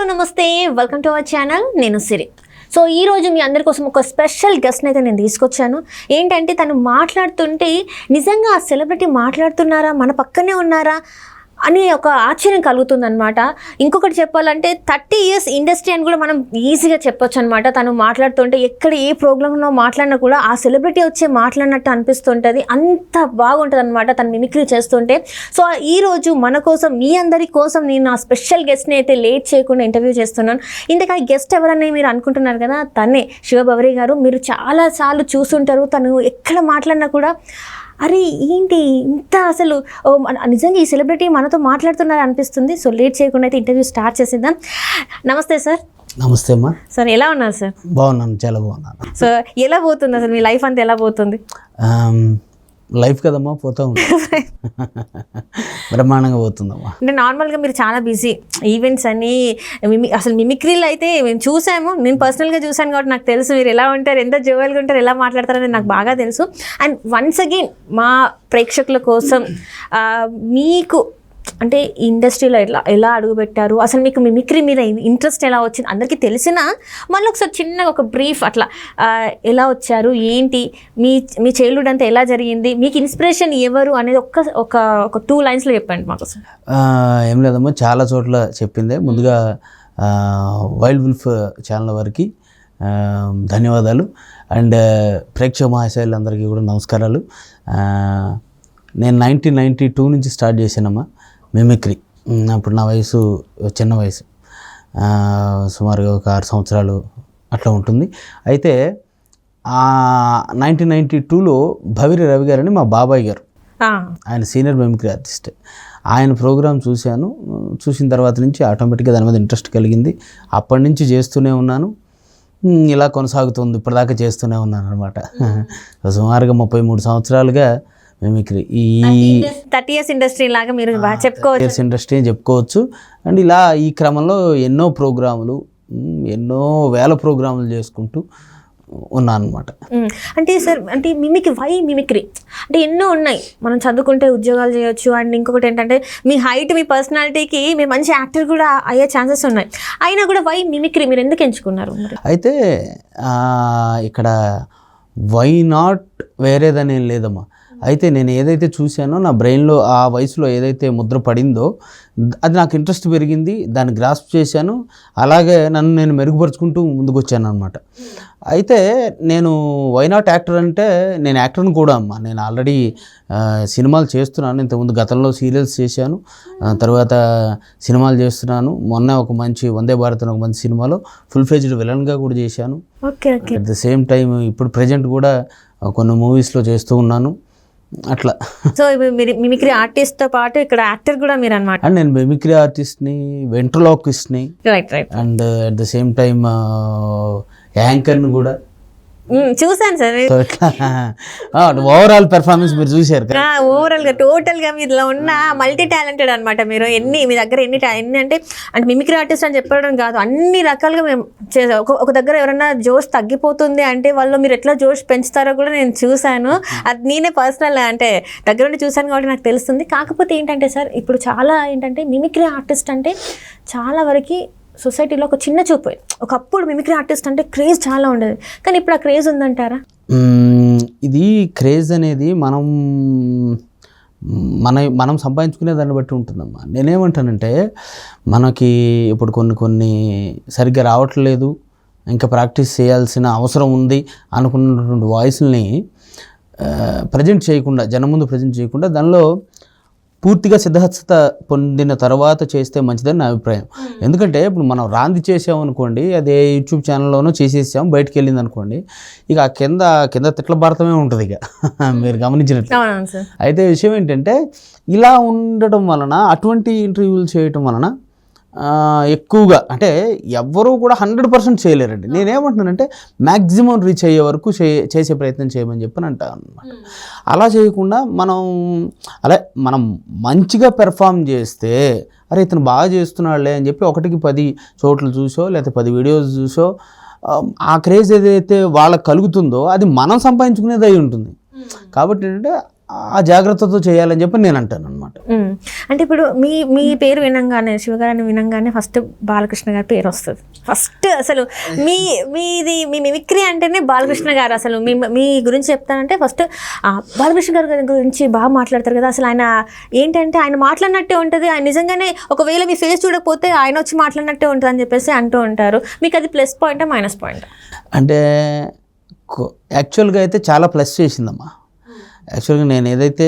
Hello నమస్తే, welcome to our channel. నేను సిరి. So ఈరోజు మీ అందరి కోసం ఒక స్పెషల్ గెస్ట్ని అయితే నేను తీసుకొచ్చాను. ఏంటంటే తను మాట్లాడుతుంటే నిజంగా ఆ సెలబ్రిటీ మాట్లాడుతున్నారా, మన పక్కనే ఉన్నారా అని ఒక ఆశ్చర్యం కలుగుతుందనమాట. ఇంకొకటి చెప్పాలంటే 30 years ఇండస్ట్రీ అని కూడా మనం ఈజీగా చెప్పొచ్చు అనమాట. తను మాట్లాడుతుంటే ఎక్కడ ఏ ప్రోగ్రాంలో మాట్లాడినా కూడా ఆ సెలబ్రిటీ వచ్చే మాట్లాడినట్టు అనిపిస్తుంటుంది. అంత బాగుంటుంది అనమాట తను మిమిక్రీ చేస్తుంటే. సో ఈరోజు మన కోసం, మీ అందరి కోసం నేను ఆ స్పెషల్ గెస్ట్ని అయితే లేట్ చేయకుండా ఇంటర్వ్యూ చేస్తున్నాను. ఇంతకా గెస్ట్ ఎవరని మీరు అనుకుంటున్నారు కదా, తనే శివభవరి గారు. మీరు చాలాసార్లు చూస్తుంటారు, తను ఎక్కడ మాట్లాడినా కూడా అరే ఏంటి ఇంత అసలు నిజంగా ఈ సెలబ్రిటీ మనతో మాట్లాడుతున్నారు అనిపిస్తుంది. సో లేట్ చేయకుండా అయితే ఇంటర్వ్యూ స్టార్ట్ చేసేద్దాం. నమస్తే సార్. నమస్తే అమ్మా. సార్ ఎలా ఉన్నారు సార్? బాగున్నాను, చాలా బాగున్నాను. సో ఎలా పోతుంది అసలు మీ లైఫ్ అంతా ఎలా పోతుంది? లైఫ్ కదమ్మా, పోతూ ఉంటుంది, బ్రహ్మాండంగా పోతుందమ్మా. అంటే నార్మల్గా మీరు చాలా బిజీ, ఈవెంట్స్ అని అసలు మిమిక్రీలు అయితే మేము చూసాము. నేను పర్సనల్గా చూసాను కాబట్టి నాకు తెలుసు మీరు ఎలా ఉంటారు, ఎంత జోవల్గా ఉంటారు, ఎలా మాట్లాడతారని నాకు బాగా తెలుసు. అండ్ వన్స్ అగైన్ మా ప్రేక్షకుల కోసం మీకు అంటే ఇండస్ట్రీలో ఎలా అడుగుపెట్టారు, అసలు మీకు మిమిక్రీ మీద ఇంట్రెస్ట్ ఎలా వచ్చింది అందరికీ తెలిసినా మళ్ళీ ఒకసారి చిన్నగా ఒక బ్రీఫ్ అట్లా ఎలా వచ్చారు, ఏంటి మీ చైల్డ్హుడ్ అంతా ఎలా జరిగింది, మీకు ఇన్స్పిరేషన్ ఎవరు అనేది ఒక 2 లైన్స్లో చెప్పండి మాకు. ఏం లేదమ్మా, చాలా చోట్ల చెప్పిందే. ముందుగా వైల్డ్ వుల్ఫ్ ఛానల్ వారికి ధన్యవాదాలు. అండ్ ప్రేక్షక మహాశయులందరికీ కూడా నమస్కారాలు. నేను 1992 నుంచి స్టార్ట్ చేశానమ్మా మిమిక్రీ. అప్పుడు నా వయసు చిన్న వయసు, సుమారుగా ఒక 6 సంవత్సరాలు అట్లా ఉంటుంది. అయితే 1992లో భవిరి రవి గారని మా బాబాయ్ గారు, ఆయన సీనియర్ మిమిక్రీ ఆర్టిస్ట్. ఆయన ప్రోగ్రామ్ చూశాను. చూసిన తర్వాత నుంచి ఆటోమేటిక్గా దాని మీద ఇంట్రెస్ట్ కలిగింది. అప్పటి నుంచి చేస్తూనే ఉన్నాను, ఇలా కొనసాగుతుంది, ఇప్పటిదాకా చేస్తూనే ఉన్నాను అనమాట. సుమారుగా 33 సంవత్సరాలుగా మిమిక్రీ. ఈ 30 years ఇండస్ట్రీ లాగా మీరు చెప్పుకోవచ్చు, ఇండస్ట్రీ అని చెప్పుకోవచ్చు. అండ్ ఇలా ఈ క్రమంలో ఎన్నో ప్రోగ్రాములు, ఎన్నో వేల ప్రోగ్రాములు చేసుకుంటూ ఉన్నాను అనమాట. అంటే సార్, అంటే వై మిమిక్రీ అంటే ఎన్నో ఉన్నాయి, మనం చదువుకుంటే ఉద్యోగాలు చేయొచ్చు. అండ్ ఇంకొకటి ఏంటంటే మీ హైట్, మీ పర్సనాలిటీకి మీరు మంచి యాక్టర్ కూడా అయ్యే ఛాన్సెస్ ఉన్నాయి. అయినా కూడా వై మిమిక్రీ మీరు ఎందుకు ఎంచుకున్నారు? అయితే ఇక్కడ వై నాట్ వేరేదని ఏం లేదమ్మా. అయితే నేను ఏదైతే చూశానో నా బ్రెయిన్లో ఆ వయసులో ఏదైతే ముద్ర పడిందో అది నాకు ఇంట్రెస్ట్ పెరిగింది, దాన్ని గ్రాస్ప్ చేశాను. అలాగే నన్ను నేను మెరుగుపరుచుకుంటూ ముందుకు వచ్చాను అనమాట. అయితే నేను వై నాట్ యాక్టర్ అంటే నేను యాక్టర్ని కూడా అమ్మా. నేను ఆల్రెడీ సినిమాలు చేస్తున్నాను. ఇంతకుముందు గతంలో సీరియల్స్ చేశాను, తర్వాత సినిమాలు చేస్తున్నాను. మొన్న ఒక మంచి వందే భారత్ ఒక మంచి సినిమాలో ఫుల్ ఫ్లెడ్జ్డ్ విలన్గా కూడా చేశాను. అట్ ద సేమ్ టైం ఇప్పుడు ప్రజెంట్ కూడా కొన్ని మూవీస్లో చేస్తూ ఉన్నాను అట్లా. సో మీరు మిమిక్రీ ఆర్టిస్ట్తో పాటు ఇక్కడ యాక్టర్ కూడా మీరు అన్నమాట. అండ్ నేను మిమిక్రీ ఆర్టిస్ట్ని, వెంట్రలాక్విస్ట్ని, and at the same time యాంకర్ని కూడా చూసాను సార్. ఓవరాల్ పెర్ఫార్మెన్స్ మీరు చూసారు కదా. ఓవరాల్గా టోటల్గా మీలో ఉన్న మల్టీ టాలెంటెడ్ అనమాట మీరు. మీ దగ్గర ఎన్ని అంటే మిమిక్రీ ఆర్టిస్ట్ అని చెప్పడం కాదు, అన్ని రకాలుగా మేము ఒక దగ్గర ఎవరైనా జోష్ తగ్గిపోతుంది అంటే వాళ్ళు మీరు ఎట్లా జోష్ పెంచుతారో కూడా నేను చూశాను. అది నేనే పర్సనల్ అంటే దగ్గర నుండి చూశాను కాబట్టి నాకు తెలుస్తుంది. కాకపోతే ఏంటంటే సార్, ఇప్పుడు చాలా ఏంటంటే మిమిక్రీ ఆర్టిస్ట్ అంటే చాలా వరకు సొసైటీలో ఒక చిన్న చూపు. ఒకప్పుడు మిమిక్రీ ఆర్టిస్ట్ అంటే క్రేజ్ చాలా ఉండేది, కానీ ఇప్పుడు ఆ క్రేజ్ ఉందంటారా? ఇది క్రేజ్ అనేది మనం సంపాదించుకునే దాన్ని బట్టి ఉంటుందమ్మా. నేనేమంటానంటే మనకి ఇప్పుడు కొన్ని సరిగ్గా రావట్లేదు, ఇంకా ప్రాక్టీస్ చేయాల్సిన అవసరం ఉంది అనుకున్నటువంటి వాయిస్ని ప్రజెంట్ చేయకుండా, జనం ముందు ప్రజెంట్ చేయకుండా దానిలో పూర్తిగా సిద్ధహస్తత పొందిన తర్వాత చేస్తే మంచిదని నా అభిప్రాయం. ఎందుకంటే ఇప్పుడు మనం రాంది చేసామనుకోండి, అదే యూట్యూబ్ ఛానల్లోనూ చేసేసాం, బయటకు వెళ్ళింది అనుకోండి, ఇక కింద తిట్ల భారతమే ఉంటుంది ఇక మీరు గమనించినట్లు. అయితే విషయం ఏంటంటే ఇలా ఉండటం వలన, అటువంటి ఇంటర్వ్యూలు చేయటం వలన ఎక్కువగా అంటే ఎవ్వరూ కూడా 100% చేయలేరండి. నేనేమంటున్నానంటే మ్యాక్సిమం రీచ్ అయ్యే వరకు చేసే ప్రయత్నం చేయమని చెప్పని అంటాను అనమాట. అలా చేయకుండా మనం మంచిగా పెర్ఫామ్ చేస్తే అరే ఇతను బాగా చేస్తున్నాడులే అని చెప్పి 1కి 10 చోట్ల చూసో లేకపోతే 10 వీడియోస్ చూసో ఆ క్రేజ్ ఏదైతే వాళ్ళకి కలుగుతుందో అది మనం సంపాదించుకునేది అయి ఉంటుంది. కాబట్టి ఏంటంటే ఆ జాగ్రత్తతో చేయాలని చెప్పి నేను అంటాను అనమాట. అంటే ఇప్పుడు మీ పేరు వినంగానే, శివగారిని వినంగానే ఫస్ట్ బాలకృష్ణ గారి పేరు వస్తుంది. ఫస్ట్ అసలు మీది మీ మిమిక్రీ అంటేనే బాలకృష్ణ గారు. అసలు మీ గురించి చెప్తానంటే ఫస్ట్ బాలకృష్ణ గారి గురించి బాగా మాట్లాడతారు కదా. అసలు ఆయన ఏంటంటే ఆయన మాట్లాడినట్టే ఉంటుంది. ఆయన నిజంగానే ఒకవేళ మీ ఫేస్ చూడకపోతే ఆయన వచ్చి మాట్లాడినట్టే ఉంటుంది అని చెప్పేసి అంటూ ఉంటారు. మీకు అది ప్లస్ పాయింటా మైనస్ పాయింట్? అంటే యాక్చువల్గా అయితే చాలా ప్లస్ చేసిందమ్మా. యాక్చువల్గా నేను ఏదైతే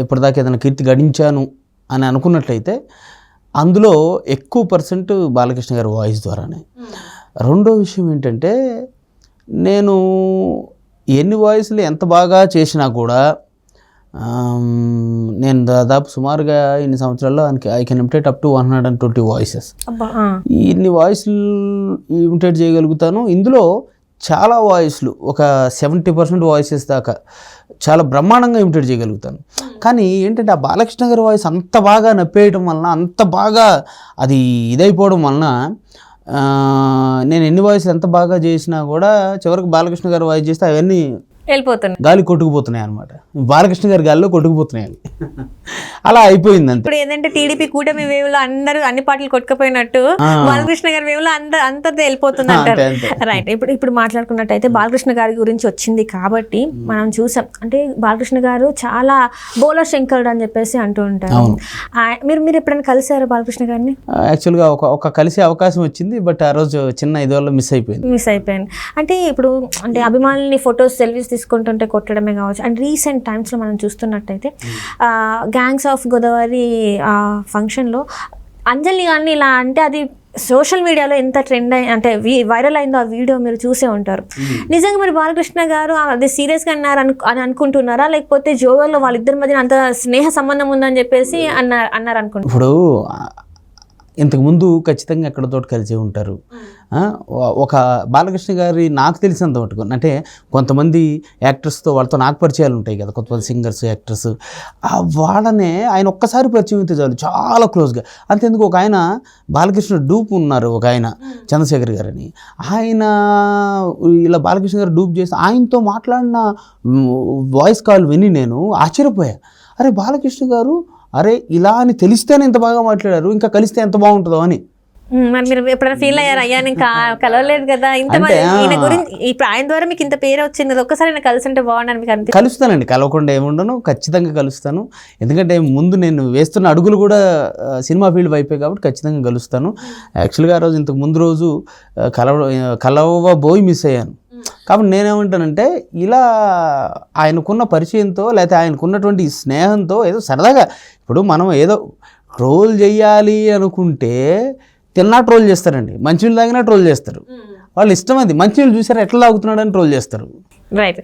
ఇప్పటిదాకా ఏదైనా కీర్తి గడించాను అని అనుకున్నట్లయితే అందులో ఎక్కువ % బాలకృష్ణ గారి వాయిస్ ద్వారానే. రెండో విషయం ఏంటంటే నేను ఎన్ని వాయిస్లు ఎంత బాగా చేసినా కూడా నేను దాదాపు సుమారుగా ఇన్ని సంవత్సరాల్లో I can imitate up to 120 voices. ఇన్ని వాయిస్లు ఇమిటేట్ చేయగలుగుతాను. ఇందులో చాలా వాయిస్లు ఒక 70% వాయిసెస్ దాకా చాలా బ్రహ్మాండంగా ఇమిటేట్ చేయగలుగుతాను. కానీ ఏంటంటే ఆ బాలకృష్ణ గారి వాయిస్ అంత బాగా నప్పేయటం వలన, అంత బాగా అది ఇదైపోవడం వలన నేను ఎన్ని వాయిస్లు ఎంత బాగా చేసినా కూడా చివరికి బాలకృష్ణ గారి వాయిస్ చేస్తే అవన్నీ వెళ్ళిపోతున్నాయి, గాలి కొట్టుకుపోతున్నాయి అనమాట. బాలకృష్ణ గారి గాలిలో కొట్టుకుపోతున్నాయి. అలా అయిపోయింది అంతే. ఇప్పుడు ఏంటంటే టీడీపీ కూటమి వేవ్ లో అందరూ అన్ని పార్టీలు కొట్టుకుపోయినట్టు బాలకృష్ణ గారి వేవ్ లో అంతది వెళ్ళిపోతుంది అంటారు. రైట్. ఇప్పుడు మాట్లాడుకున్నట్టయితే బాలకృష్ణ గారి గురించి వచ్చింది కాబట్టి మనం చూసాం. అంటే బాలకృష్ణ గారు చాలా బోలర్ శంకరుడు అని చెప్పేసి అంటూ ఉంటారు. మీరు ఎప్పుడైనా కలిసారు బాలకృష్ణ గారిని? యాక్చువల్గా ఒక కలిసే అవకాశం వచ్చింది. బట్ ఆ రోజు చిన్న ఇది వల్ల మిస్ అయిపోయింది. అంటే ఇప్పుడు అంటే అభిమానుల్ని ఫొటోస్ సెల్ఫీస్ తీసుకుంటుంటే కొట్టడమే కావచ్చు. అండ్ రీసెంట్ టైమ్స్లో మనం చూస్తున్నట్టయితే గ్యాంగ్స్ ఆఫ్ గోదావరి ఫంక్షన్లో అంజలి గారిని ఇలా అంటే అది సోషల్ మీడియాలో ఎంత ట్రెండ్ అంటే వైరల్ అయిందో ఆ వీడియో మీరు చూసే ఉంటారు. నిజంగా మరి బాలకృష్ణ గారు అది సీరియస్గా అన్నారు అని అనుకుంటున్నారా, లేకపోతే జోవల్లో వాళ్ళిద్దరి మధ్య అంత స్నేహ సంబంధం ఉందని చెప్పేసి అన్నారు అనుకుంటున్నారు? ఇప్పుడు ఇంతకుముందు ఖచ్చితంగా ఎక్కడతోటి కలిసి ఉంటారు. ఒక బాలకృష్ణ గారి నాకు తెలిసినంత మటుకు అంటే కొంతమంది యాక్టర్స్తో వాళ్ళతో నాకు పరిచయాలు ఉంటాయి కదా, కొంతమంది సింగర్స్, యాక్టర్స్, వాళ్ళనే ఆయన ఒక్కసారి పరిచయం అయితే చాలు చాలా క్లోజ్గా. అంతేందుకు ఒక ఆయన బాలకృష్ణ డూప్ ఉన్నారు, ఒక ఆయన చంద్రశేఖర్ గారని. ఆయన ఇలా బాలకృష్ణ గారు డూప్ చేసి ఆయనతో మాట్లాడిన వాయిస్ కాల్ విని నేను ఆశ్చర్యపోయా. అరే బాలకృష్ణ గారు, అరే ఇలా అని తెలిస్తేనే ఇంత బాగా మాట్లాడారు, ఇంకా కలిస్తే ఎంత బాగుంటుందో అని. మరి మీరు ఎప్పుడైనా ఫీల్ అయ్యారు, అయ్యా నేను కలవలేదు కదా ఇంత ఈయన గురించి, ఇప్పుడు ఆయన ద్వారా మీకు ఇంత పేరు వచ్చింది కదా, ఒక్కసారి నేను కలిసి ఉంటే బాగుండని మీకు అనిపిస్తుంది? కలుస్తానండి, కలవకుండా ఏముండను, ఖచ్చితంగా కలుస్తాను. ఎందుకంటే ముందు నేను వేస్తున్న అడుగులు కూడా సినిమా ఫీల్డ్ వైపే కాబట్టి ఖచ్చితంగా కలుస్తాను. యాక్చువల్గా ఆ రోజు ఇంతకు ముందు రోజు కలవబోయి మిస్ అయ్యాను. కాబట్టి నేనేమంటానంటే ఇలా ఆయనకున్న పరిచయంతో లేకపోతే ఆయనకున్నటువంటి స్నేహంతో ఏదో సరదాగా, ఇప్పుడు మనం ఏదో ట్రోల్ చేయాలి అనుకుంటే తిన్నా ట్రోల్ చేస్తారండి, మంచినీళ్ళు తాగినా ట్రోల్ చేస్తారు. వాళ్ళు ఇష్టం అది, మంచినీళ్ళు చూసారా ఎట్లా తాగుతున్నాడు అని ట్రోల్ చేస్తారు. రైట్.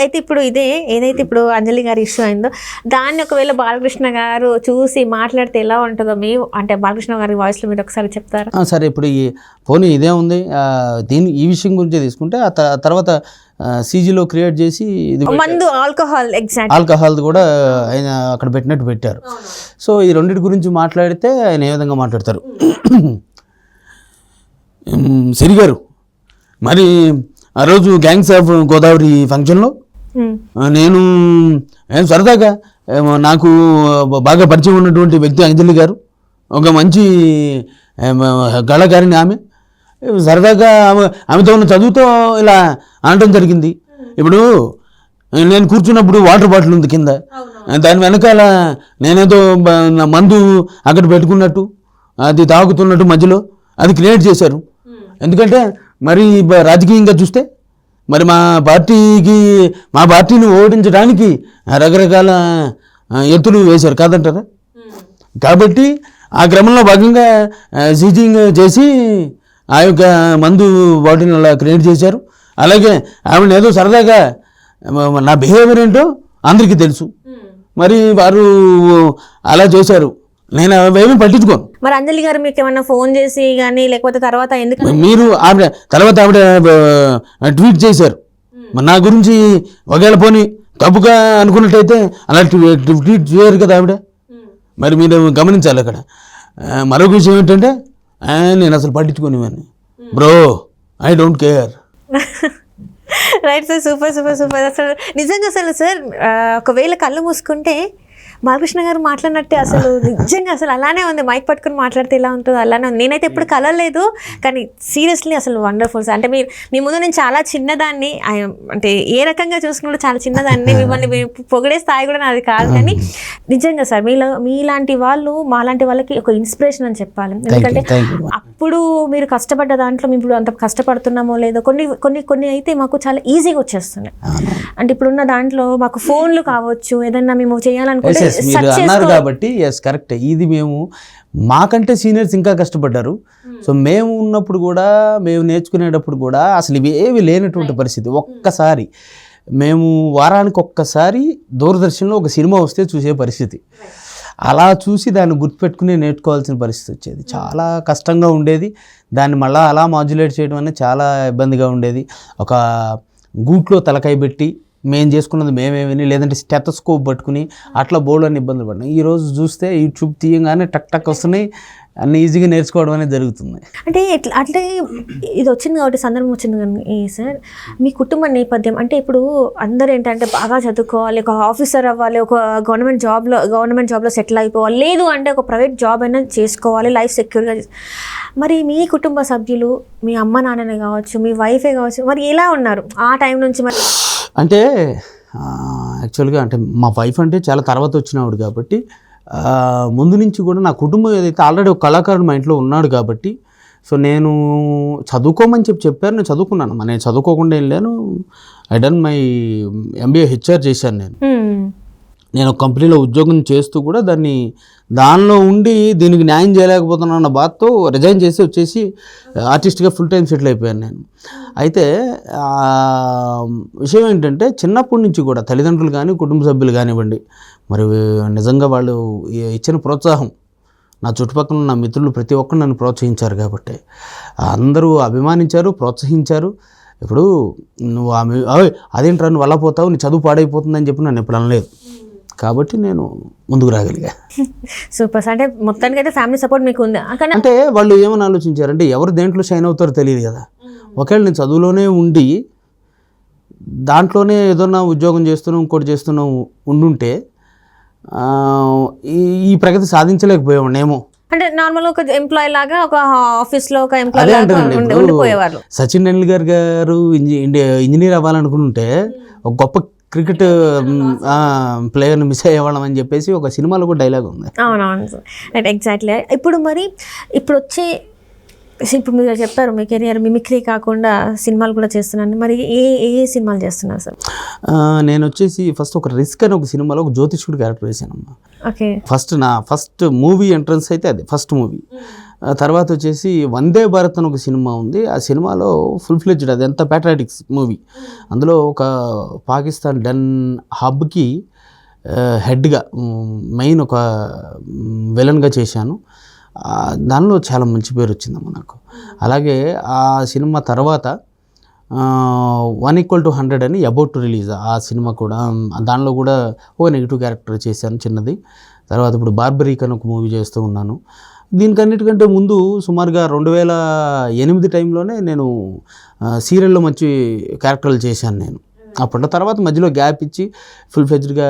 అయితే ఇప్పుడు ఏదైతే ఇప్పుడు అంజలి గారి ఇష్యూ అయిందో దాన్ని ఒకవేళ బాలకృష్ణ గారు చూసి మాట్లాడితే ఎలా ఉంటుందో అంటే బాలకృష్ణ గారి వాయిస్లో మీరు ఒకసారి చెప్తారా? సరే, ఇప్పుడు పోనీ ఇదే ఉంది, ఈ విషయం గురించి తీసుకుంటే ఆ తర్వాత సీజీలో క్రియేట్ చేసి మందు ఆల్కహాల్ కూడా ఆయన అక్కడ పెట్టారు. సో ఈ రెండింటి గురించి మాట్లాడితే ఆయన ఏ విధంగా మాట్లాడతారు, సిరి గారు మరి ఆ రోజు గ్యాంగ్స్ ఆఫ్ గోదావరి ఫంక్షన్లో నేను సరదాగా నాకు బాగా పరిచయం ఉన్నటువంటి వ్యక్తి అంజలి గారు, ఒక మంచి కళాకారిణి ఆమె, సరదాగా ఆమెతో ఉన్న చదువుతో ఇలా అనడం జరిగింది. ఇప్పుడు నేను కూర్చున్నప్పుడు వాటర్ బాటిల్ ఉంది కింద, దాని వెనకాల నేనేదో మందు అక్కడ పెట్టుకున్నట్టు అది తాగుతున్నట్టు మధ్యలో అది క్రియేట్ చేశారు. ఎందుకంటే మరి రాజకీయంగా చూస్తే మరి మా పార్టీని ఓడించడానికి రకరకాల ఎత్తులు వేశారు కాదంటారా. కాబట్టి ఆ క్రమంలో భాగంగా సీజింగ్ చేసి ఆ యొక్క మందు బాటిల్ని అలా క్రియేట్ చేశారు. అలాగే ఆవిడ ఏదో సరదాగా నా బిహేవియర్ ఏంటో అందరికీ తెలుసు, మరి వారు అలా చేశారు, నేను అవేమీ పట్టించుకోను. మరి అంజలి గారు మీకు ఏమన్నా ఫోన్ చేసి కానీ లేకపోతే తర్వాత ఎందుకు మీరు ఆవిడ ట్వీట్ చేశారు నా గురించి, ఒకవేళ పోనీ తప్పుగా అనుకున్నట్టయితే అలా ట్వీట్ చేయరు కదా ఆవిడ, మరి మీరు గమనించాలి. అక్కడ మరొక విషయం ఏంటంటే నేను అసలు పట్టించుకోనివన్నీ, bro I don't care. Right sir, super super super. అసలు నిజంగా అసలు సార్ ఒకవేళ కళ్ళు మూసుకుంటే బాలకృష్ణ గారు మాట్లాడినట్టే అసలు నిజంగా అసలు అలానే ఉంది. మైక్ పట్టుకుని మాట్లాడితే ఎలా ఉంటుందో అలానే ఉంది. నేనైతే ఎప్పుడు కలలేదు, కానీ సీరియస్లీ అసలు వండర్ఫుల్ సార్. అంటే మీ ముందు నేను చాలా చిన్నదాన్ని, అంటే ఏ రకంగా చూసుకుంటే చాలా చిన్నదాన్ని, మిమ్మల్ని పొగిడే స్థాయి కూడా నాది కాదు. కానీ నిజంగా సార్ మీలాంటి వాళ్ళు మాలాంటి వాళ్ళకి ఒక ఇన్స్పిరేషన్ అని చెప్పాలి. ఎందుకంటే అప్పుడు మీరు కష్టపడ్డ దాంట్లో మేము ఇప్పుడు అంత కష్టపడుతున్నామో లేదో కొన్ని అయితే మాకు చాలా ఈజీగా వచ్చేస్తున్నాయి. అంటే ఇప్పుడున్న దాంట్లో మాకు ఫోన్లు కావచ్చు, ఏదన్నా మేము చేయాలనుకుంటే మీరు అన్నారు కాబట్టి ఎస్ కరెక్ట్. ఇది మేము మాకంటే సీనియర్స్ ఇంకా కష్టపడ్డారు. సో మేము ఉన్నప్పుడు కూడా, మేము నేర్చుకునేటప్పుడు కూడా అసలు ఇవి ఏవి లేనటువంటి పరిస్థితి. ఒక్కసారి మేము వారానికి ఒక్కసారి దూరదర్శన్లో ఒక సినిమా వస్తే చూసే పరిస్థితి. అలా చూసి దాన్ని గుర్తుపెట్టుకుని నేర్చుకోవాల్సిన పరిస్థితి వచ్చేది. చాలా కష్టంగా ఉండేది. దాన్ని మళ్ళీ అలా మాడ్యులేట్ చేయడం అనేది చాలా ఇబ్బందిగా ఉండేది. ఒక గూట్లో తలకాయ పెట్టి మేము చేసుకున్నది మేమేమని, లేదంటే స్టెతస్కోప్ పట్టుకుని అట్లా బోర్డు అని ఇబ్బందులు పడినాం. ఈరోజు చూస్తే యూట్యూబ్ తీయంగానే టక్ టక్ వస్తున్నాయి, అన్ని ఈజీగా నేర్చుకోవడం అనేది జరుగుతుంది. అంటే అట్లా ఇది వచ్చింది కాబట్టి, సందర్భం వచ్చింది కానీ సార్, మీ కుటుంబ నేపథ్యం అంటే ఇప్పుడు అందరూ ఏంటంటే బాగా చదువుకోవాలి, ఒక ఆఫీసర్ అవ్వాలి, ఒక గవర్నమెంట్ జాబ్లో సెటిల్ అయిపోవాలి, లేదు అంటే ఒక ప్రైవేట్ జాబ్ అయినా చేసుకోవాలి, లైఫ్ సెక్యూర్గా. మరి మీ కుటుంబ సభ్యులు, మీ అమ్మ నాన్ననే కావచ్చు, మీ వైఫే కావచ్చు, మరి ఎలా ఉన్నారు ఆ టైం నుంచి? మరి అంటే యాక్చువల్గా అంటే మా వైఫ్ అంటే చాలా తర్వాత వచ్చినవాడు కాబట్టి, ముందు నుంచి కూడా నా కుటుంబం ఏదైతే ఆల్రెడీ ఒక కళాకారుడు మా ఇంట్లో ఉన్నాడు కాబట్టి, సో నేను చదువుకోమని చెప్పారు. నేను చదువుకున్నాను. నేను చదువుకోకుండా ఏం లేను. I done my MBA HR చేశాను. నేను ఒక కంపెనీలో ఉద్యోగం చేస్తూ కూడా దానిలో ఉండి దీనికి న్యాయం చేయలేకపోతున్నాను అన్న బాధతో రిజైన్ చేసి వచ్చేసి ఆర్టిస్ట్గా ఫుల్ టైం సెటిల్ అయిపోయాను నేను. అయితే విషయం ఏంటంటే చిన్నప్పటి నుంచి కూడా తల్లిదండ్రులు కానీ కుటుంబ సభ్యులు కానివ్వండి, మరి నిజంగా వాళ్ళు ఇచ్చిన ప్రోత్సాహం, నా చుట్టుపక్కల ఉన్న మిత్రులు ప్రతి ఒక్కరు నన్ను ప్రోత్సహించారు కాబట్టి అందరూ అభిమానించారు, ప్రోత్సహించారు. ఇప్పుడు నువ్వు అదేంట్రా నువ్వు వల్ల పోతావు, నీ చదువు పాడైపోతుందని చెప్పి నన్ను ఎప్పుడు అనలేదు. కాబట్టి నేను ముందుకు రాగలిగా. సూపర్. అంటే మొత్తానికి అయితే ఫ్యామిలీ సపోర్ట్ మీకు ఉంది. అంటే వాళ్ళు ఏమని ఆలోచించారంటే ఎవరు దేంట్లో షైన్ అవుతారో తెలియదు కదా. ఒకవేళ నేను చదువులోనే ఉండి దాంట్లోనే ఏదన్నా ఉద్యోగం చేస్తున్నాం, ఇంకోటి చేస్తున్నాం ఉండుంటే ఈ ప్రగతి సాధించలేకపోయామేమో. అంటే నార్మల్ ఒక ఎంప్లాయీ లాగా ఒక ఆఫీస్లో ఒక ఎంప్లాయీ ఉండిపోయేవారు. సచిన్ టెండూల్కర్ గారు ఇంజనీర్ అవ్వాలనుకుంటే ఒక గొప్ప క్రికెట్ ప్లేయర్ని మిస్ అయ్యేవాళ్ళం అని చెప్పేసి ఒక సినిమాలో కూడా డైలాగ్ ఉంది. అవునవును సార్, రైట్, ఎగ్జాక్ట్లీ. ఇప్పుడు మీరు చెప్పారు మీ కెరియర్ మిమిక్రీ కాకుండా సినిమాలు కూడా చేస్తున్నాను. మరి ఏ సినిమాలు చేస్తున్నారు సార్? నేను వచ్చేసి ఫస్ట్ ఒక రిస్క్ అని ఒక సినిమాలో ఒక జ్యోతిష్కుడు క్యారెక్టర్ వేసానమ్మా. ఓకే. నా ఫస్ట్ మూవీ ఎంట్రన్స్ అయితే అది ఫస్ట్ మూవీ. తర్వాత వచ్చేసి వందే భారత్ అని ఒక సినిమా ఉంది. ఆ సినిమాలో ఫుల్ ఫ్లెడ్జ్డ్ అది ఎంత ప్యాట్రియాటిక్స్ మూవీ. అందులో ఒక పాకిస్తాన్ డన్ హబ్కి హెడ్గా మెయిన్ ఒక విలన్గా చేశాను. దానిలో చాలా మంచి పేరు వచ్చిందమ్మా నాకు. అలాగే ఆ సినిమా తర్వాత 1=100 అని అబౌట్ టు రిలీజ్ ఆ సినిమా కూడా, దానిలో కూడా ఒక నెగిటివ్ క్యారెక్టర్ చేశాను చిన్నది. తర్వాత ఇప్పుడు బార్బరీక్ అని ఒక మూవీ చేస్తూ ఉన్నాను. దీనికన్నిటికంటే ముందు సుమారుగా 2008 టైంలోనే నేను సీరియల్లో మంచి క్యారెక్టర్లు చేశాను నేను. అప్పట్లో తర్వాత మధ్యలో గ్యాప్ ఇచ్చి ఫుల్ ఫ్లెడ్జ్డ్గా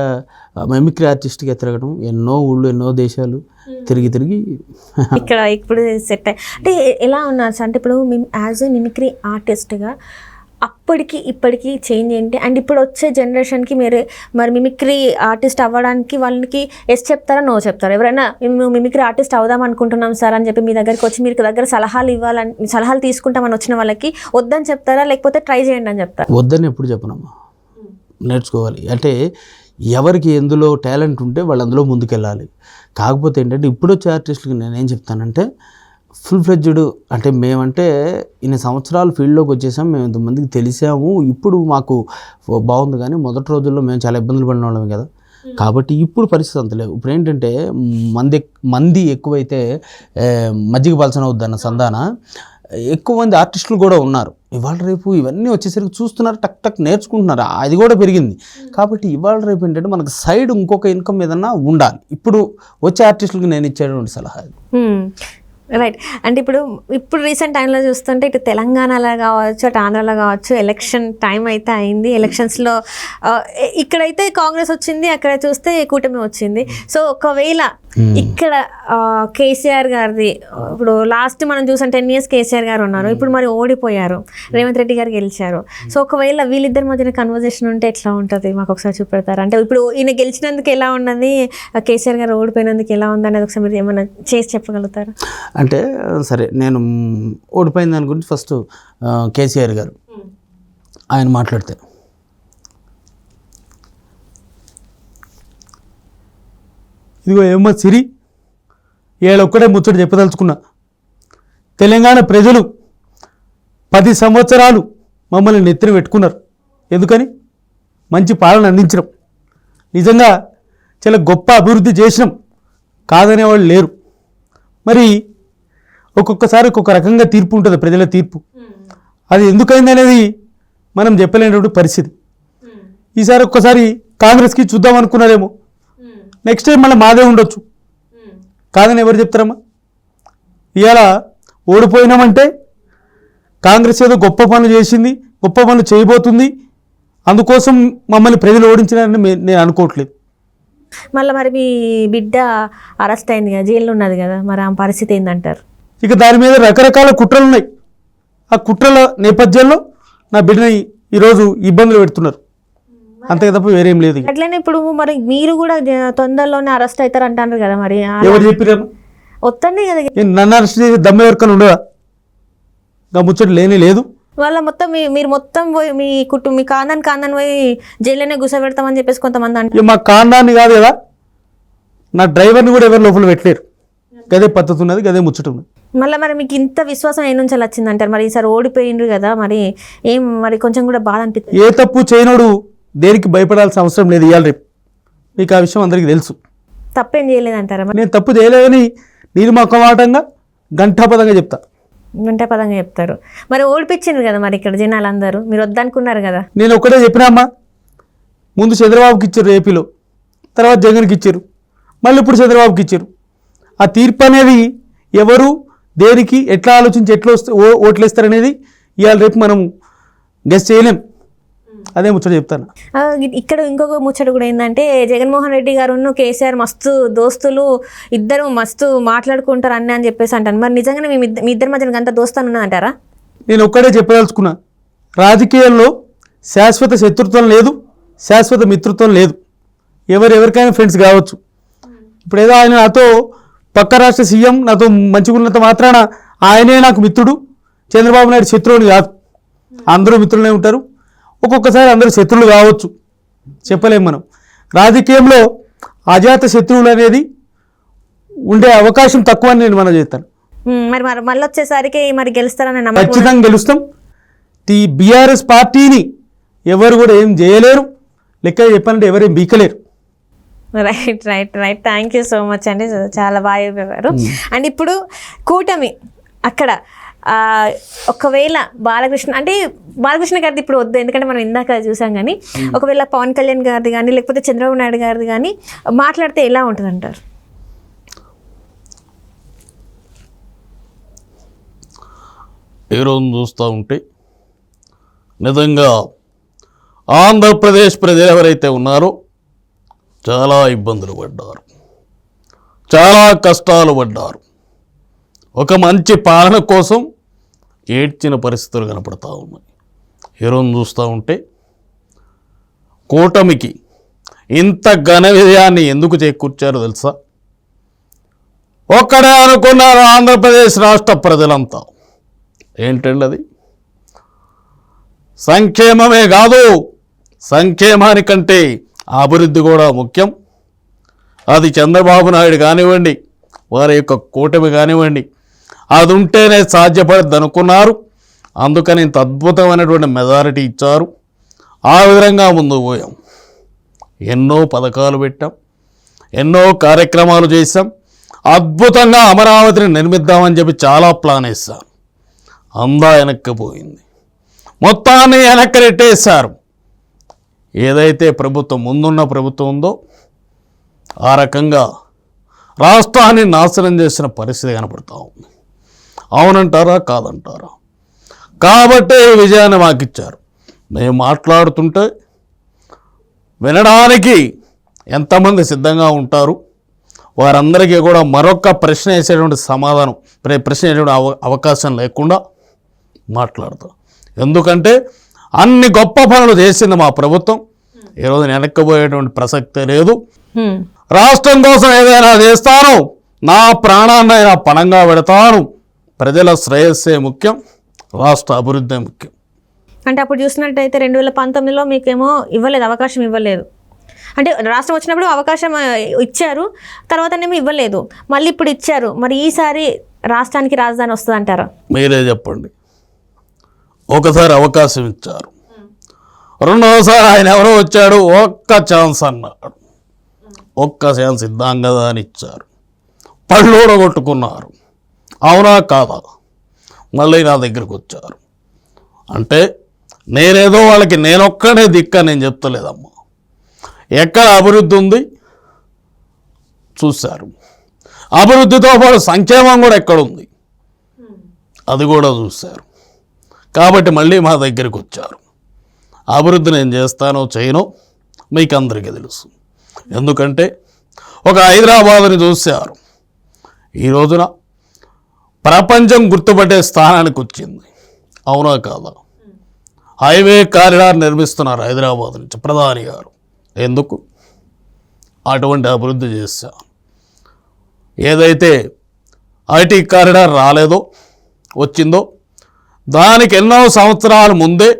మిమిక్రీ ఆర్టిస్ట్గా తిరగడం, ఎన్నో ఊళ్ళు ఎన్నో దేశాలు తిరిగి ఇక్కడ ఇప్పుడు సెట్ అయ్యి. అంటే ఎలా ఉన్నారు సార్? అంటే ఇప్పుడు యాజ్ ఏ మిమిక్రీ ఆర్టిస్ట్గా అప్పటికి ఇప్పటికి చేంజ్ ఏంటి? అండ్ ఇప్పుడు వచ్చే జనరేషన్కి మీరు మరి మిమిక్రీ ఆర్టిస్ట్ అవ్వడానికి వాళ్ళకి ఎస్ చెప్తారా, నో చెప్తారా? ఎవరైనా మేము మిమిక్రీ ఆర్టిస్ట్ అవుదాం అనుకుంటున్నాం సార్ అని చెప్పి మీ దగ్గరికి వచ్చి మీరు దగ్గర సలహాలు తీసుకుంటామని వచ్చిన వాళ్ళకి వద్దని చెప్తారా, లేకపోతే ట్రై చేయండి అని చెప్తారా? వద్దని ఎప్పుడు చెప్పనమ్మా. నేర్చుకోవాలి అంటే ఎవరికి ఎందులో టాలెంట్ ఉంటే వాళ్ళు అందులో ముందుకెళ్ళాలి. కాకపోతే ఏంటంటే ఇప్పుడు వచ్చే ఆర్టిస్టులకి నేనేం చెప్తానంటే ఫుల్ ఫ్లెడ్జ్డ్ అంటే మేమంటే ఇన్ని సంవత్సరాలు ఫీల్డ్లోకి వచ్చేసాం, మేము ఇంతమందికి తెలిసాము, ఇప్పుడు మాకు బాగుంది. కానీ మొదటి రోజుల్లో మేము చాలా ఇబ్బందులు పడిన వాళ్ళమే కదా. కాబట్టి ఇప్పుడు పరిస్థితి అంత లేవు. ఇప్పుడు ఏంటంటే మంది ఎక్కువైతే మజ్జిగ పలచన అవుద్ది అన్న సంధాన. ఎక్కువ మంది ఆర్టిస్టులు కూడా ఉన్నారు. ఇవాళ రేపు ఇవన్నీ వచ్చేసరికి చూస్తున్నారు, టక్ టక్ నేర్చుకుంటున్నారు, అది కూడా పెరిగింది. కాబట్టి ఇవాళ రేపు ఏంటంటే మనకు సైడ్ ఇంకొక ఇన్కమ్ ఏదన్నా ఉండాలి. ఇప్పుడు వచ్చే ఆర్టిస్టులకి నేను ఇచ్చేటువంటి సలహా. రైట్. అంటే ఇప్పుడు రీసెంట్ టైంలో చూస్తుంటే ఇటు తెలంగాణలో కావచ్చు, అటు ఆంధ్రాలో కావచ్చు, ఎలక్షన్ టైం అయితే అయింది. ఎలక్షన్స్లో ఇక్కడైతే కాంగ్రెస్ వచ్చింది, అక్కడ చూస్తే కూటమి వచ్చింది. సో ఒకవేళ ఇక్కడ కేసీఆర్ గారిది ఇప్పుడు లాస్ట్ మనం చూసాం 10 years కేసీఆర్ గారు ఉన్నారు, ఇప్పుడు మరి ఓడిపోయారు, రేవంత్ రెడ్డి గారు గెలిచారు. సో ఒకవేళ వీళ్ళిద్దరి మధ్యన కన్వర్జేషన్ ఉంటే ఎట్లా ఉంటుంది మాకు ఒకసారి చూపెడతారు? అంటే ఇప్పుడు ఈయన గెలిచినందుకు ఎలా ఉన్నది, కేసీఆర్ గారు ఓడిపోయినందుకు ఎలా ఉంది అనేది ఒకసారి మీరు ఏమైనా చేసి చెప్పగలుగుతారా? అంటే సరే, నేను ఓడిపోయిన దాని గురించి ఫస్ట్ కేసీఆర్ గారు ఆయన మాట్లాడితే, ఇదిగో ఏమో సిరి ఏళ్ళొక్కడే ముచ్చట చెప్పదలుచుకున్నా. తెలంగాణ ప్రజలు 10 సంవత్సరాలు మమ్మల్ని నెత్తిన పెట్టుకున్నారు. ఎందుకని? మంచి పాలన అందించడం, నిజంగా చాలా గొప్ప అభివృద్ధి చేసినాం, కాదనేవాళ్ళు లేరు. మరి ఒక్కొక్కసారి ఒక్కొక్క రకంగా తీర్పు ఉంటుంది, ప్రజల తీర్పు. అది ఎందుకైంది అనేది మనం చెప్పలేనటువంటి పరిస్థితి. ఈసారి ఒక్కసారి కాంగ్రెస్కి చూద్దాం అనుకున్నారేమో, నెక్స్ట్ టైం మళ్ళీ మాదే ఉండొచ్చు, కాదని ఎవరు చెప్తారమ్మా? ఇవాళ ఓడిపోయినామంటే కాంగ్రెస్ ఏదో గొప్ప పనులు చేసింది, గొప్ప పనులు చేయబోతుంది, అందుకోసం మమ్మల్ని ప్రజలు ఓడించినారని నేను అనుకోవట్లేదు. మళ్ళీ మరి మీ బిడ్డ అరెస్ట్ అయింది కదా, జైల్లో ఉన్నది కదా, మరి ఆ పరిస్థితి ఏందంటారు? ఇక దాని మీద రకరకాల కుట్రలు ఉన్నాయి. ఆ కుట్రల నేపథ్యంలో నా బిడ్డని ఈరోజు ఇబ్బందులు పెడుతున్నారు, అంతే తప్ప వేరేం లేదు. అట్లనే ఇప్పుడు మరి మీరు కూడా తొందరలోనే అరెస్ట్ అవుతారు అంటారు కదా, మరి ఎవరు చెప్పిరేమో? వస్తానే కదా. నన్ను అరెస్ట్ చేసి దమ్మ ఎవరికైనా ఉండదా? ఇంకా ముచ్చట లేనే లేదు. వాళ్ళ మొత్తం మీరు మొత్తం పోయి మీ కాందాన్ని పోయి జైల్లోనే గుసపెడతామని చెప్పేసి కొంతమంది అంటారు. మా కాందాన్ని కాదు కదా, నా డ్రైవర్ని కూడా ఎవరు లోపల పెట్టలేరు. గదే పద్ధతి ఉన్నది, గదే ముచ్చట ఉన్నది. మళ్ళీ మరి మీకు ఇంత విశ్వాసం ఏ నుంచి వచ్చింది అంటారు? మరి ఈసారి ఓడిపోయిండ్రు కదా, మరి మరి కొంచెం కూడా బాధ అనిపిస్తుంది. ఏ తప్పు చేయనోడు దేనికి భయపడాల్సిన అవసరం లేదు. ఇవాళ రేపు మీకు ఆ విషయం అందరికీ తెలుసు. తప్పేం చేయలేదంటారా? నేను తప్పు చేయలేదని నిర్మకవాటంగా ఘంటాపదంగా చెప్తా. పదంగా చెప్తారు. మరి ఓడిపించిండ్రు కదా మరి ఇక్కడ జనాలందరూ, మీరు వద్దనుకున్నారు కదా. నేను ఒక్కటే చెప్పినా అమ్మా, ముందు చంద్రబాబుకి ఇచ్చారు ఏపీలో, తర్వాత జగన్కి ఇచ్చారు, మళ్ళీ ఇప్పుడు చంద్రబాబుకి ఇచ్చారు. ఆ తీర్పు అనేది ఎవరు దేనికి ఎట్లా ఆలోచించి ఎట్లా ఓట్లు వేస్తారనేది ఇవాళ రేపు మనం గెస్ చేయలేం. అదే ముచ్చట చెప్తాను. ఇక్కడ ఇంకొక ముచ్చట కూడా ఏంటంటే, జగన్మోహన్ రెడ్డి గారు కేసీఆర్ మస్తు దోస్తులు, ఇద్దరు మస్తు మాట్లాడుకుంటారు అన్నీ అని చెప్పేసి అంటాను. మరి నిజంగానే మీ ఇద్దరి మధ్యన అంత దోస్తాను ఉన్నా అంటారా? నేను ఒక్కడే చెప్పదలుచుకున్నా, రాజకీయాల్లో శాశ్వత శత్రుత్వం లేదు, శాశ్వత మిత్రత్వం లేదు. ఎవరికైనా ఫ్రెండ్స్ కావచ్చు. ఇప్పుడు ఏదో ఆయన నాతో పక్క రాష్ట్ర సీఎం, నాతో మంచిగా ఉన్నంత మాత్రాన ఆయనే నాకు మిత్రుడు, చంద్రబాబు నాయుడు శత్రువుని కాదు. అందరూ మిత్రులనే ఉంటారు, ఒక్కొక్కసారి అందరూ శత్రువులు కావచ్చు, చెప్పలేము మనం. రాజకీయంలో అజాత శత్రువులు అనేది ఉండే అవకాశం తక్కువ అని నేను మనం చేస్తాను. మరి మళ్ళీ వచ్చేసరికి మరి గెలుస్తారని నమ్మకం? ఖచ్చితంగా గెలుస్తాం. ఈ బీఆర్ఎస్ పార్టీని ఎవరు కూడా ఏం చేయలేరు, లెక్క చెప్పాలంటే ఎవరేం బీకలేరు. Right. Thank you so much అండి, చాలా బాగా చెప్పారు. అండ్ ఇప్పుడు కూటమి అక్కడ ఒకవేళ బాలకృష్ణ గారిది ఇప్పుడు వద్దు, ఎందుకంటే మనం ఇందాక చూసాం. కానీ ఒకవేళ పవన్ కళ్యాణ్ గారిది కానీ లేకపోతే చంద్రబాబు నాయుడు గారిది కానీ మాట్లాడితే ఎలా ఉంటుంది అంటారు? ఈరోజు చూస్తూ ఉంటే నిజంగా ఆంధ్రప్రదేశ్ ప్రజలు ఎవరైతే ఉన్నారో చాలా ఇబ్బందులు పడ్డారు, చాలా కష్టాలు పడ్డారు. ఒక మంచి పాలన కోసం ఏడ్చిన పరిస్థితులు కనపడతా ఉన్నాయి. ఈరోజు చూస్తూ ఉంటే కూటమికి ఇంత ఘన విజయాన్ని ఎందుకు చేకూర్చారో తెలుసా? ఒక్కడే అనుకున్నారు ఆంధ్రప్రదేశ్ రాష్ట్ర ప్రజలంతా. ఏంటండి అది? సంక్షేమమే కాదు, సంక్షేమానికంటే అభివృద్ధి కూడా ముఖ్యం. అది చంద్రబాబు నాయుడు కానివ్వండి, వారి యొక్క కూటమి కానివ్వండి, అది ఉంటేనే సాధ్యపడద్దు అనుకున్నారు. అందుకని ఇంత అద్భుతమైనటువంటి మెజారిటీ ఇచ్చారు. ఆ విధంగా ముందుకు పోయాం. ఎన్నో పథకాలు పెట్టాం, ఎన్నో కార్యక్రమాలు చేశాం. అద్భుతంగా అమరావతిని నిర్మిద్దామని చెప్పి చాలా ప్లాన్ వేశారు. అందా వెనక్కిపోయింది, మొత్తాన్ని వెనక్కి నెట్టేశారు. ఏదైతే ప్రభుత్వం ముందున్న ప్రభుత్వం ఉందో ఆ రకంగా రాష్ట్రాన్ని నాశనం చేసిన పరిస్థితి కనపడతా ఉంది. అవునంటారా కాదంటారా? కాబట్టే ఈ విజయాన్ని మాకు ఇచ్చారు. మేము మాట్లాడుతుంటే వినడానికి ఎంతమంది సిద్ధంగా ఉంటారు, వారందరికీ కూడా మరొక ప్రశ్న వేసేటువంటి సమాధానం ప్రశ్న వేసేటువంటి అవకాశం లేకుండా మాట్లాడతాం. ఎందుకంటే అన్ని గొప్ప పనులు చేసింది మా ప్రభుత్వం. ఈరోజు వెనక్కిపోయేటువంటి ప్రసక్తే లేదు. రాష్ట్రం కోసం ఏదైనా చేస్తాను, నా ప్రాణాన్నైనా పణంగా పెడతాను. ప్రజల శ్రేయస్సే ముఖ్యం, రాష్ట్ర అభివృద్ధి ముఖ్యం. అంటే అప్పుడు చూసినట్టయితే 2019లో మీకేమో ఇవ్వలేదు, అవకాశం ఇవ్వలేదు. అంటే రాష్ట్రం వచ్చినప్పుడు అవకాశం ఇచ్చారు, తర్వాతనేమో ఇవ్వలేదు, మళ్ళీ ఇప్పుడు ఇచ్చారు. మరి ఈసారి రాష్ట్రానికి రాజధాని వస్తుంది అంటారా? మీరే చెప్పండి. ఒకసారి అవకాశం ఇచ్చారు, రెండవసారి ఆయన ఎవరో వచ్చాడు, ఒక్క ఛాన్స్ అన్నాడు. ఒక్క ఛాన్స్ ఇద్దాం కదా అని ఇచ్చారు, పళ్ళు కొట్టుకున్నారు. అవునా కాదా? మళ్ళీ నా దగ్గరికి వచ్చారు. అంటే నేనేదో వాళ్ళకి నేనొక్కడే దిక్క నేను చెప్తలేదమ్మా. ఎక్కడ అభివృద్ధి ఉంది చూశారు, అభివృద్ధితో పాటు సంక్షేమం కూడా ఎక్కడుంది అది కూడా చూశారు. కాబట్టి మళ్ళీ మా దగ్గరికి వచ్చారు. అభివృద్ధి నేను చేస్తానో చేయనో మీకు అందరికీ తెలుసు. ఎందుకంటే ఒక హైదరాబాదుని చూశారు, ఈ రోజున ప్రపంచం గుర్తుపట్టే స్థానానికి వచ్చింది. అవునా కాదా? హైవే కారిడార్ నిర్మిస్తున్నారు హైదరాబాద్ నుంచి ప్రధాని గారు. ఎందుకు? అటువంటి అభివృద్ధి చేశారు. ఏదైతే ఐటీ కారిడార్ రాలేదో వచ్చిందో దానికి ఎన్నో సంవత్సరాల ముందే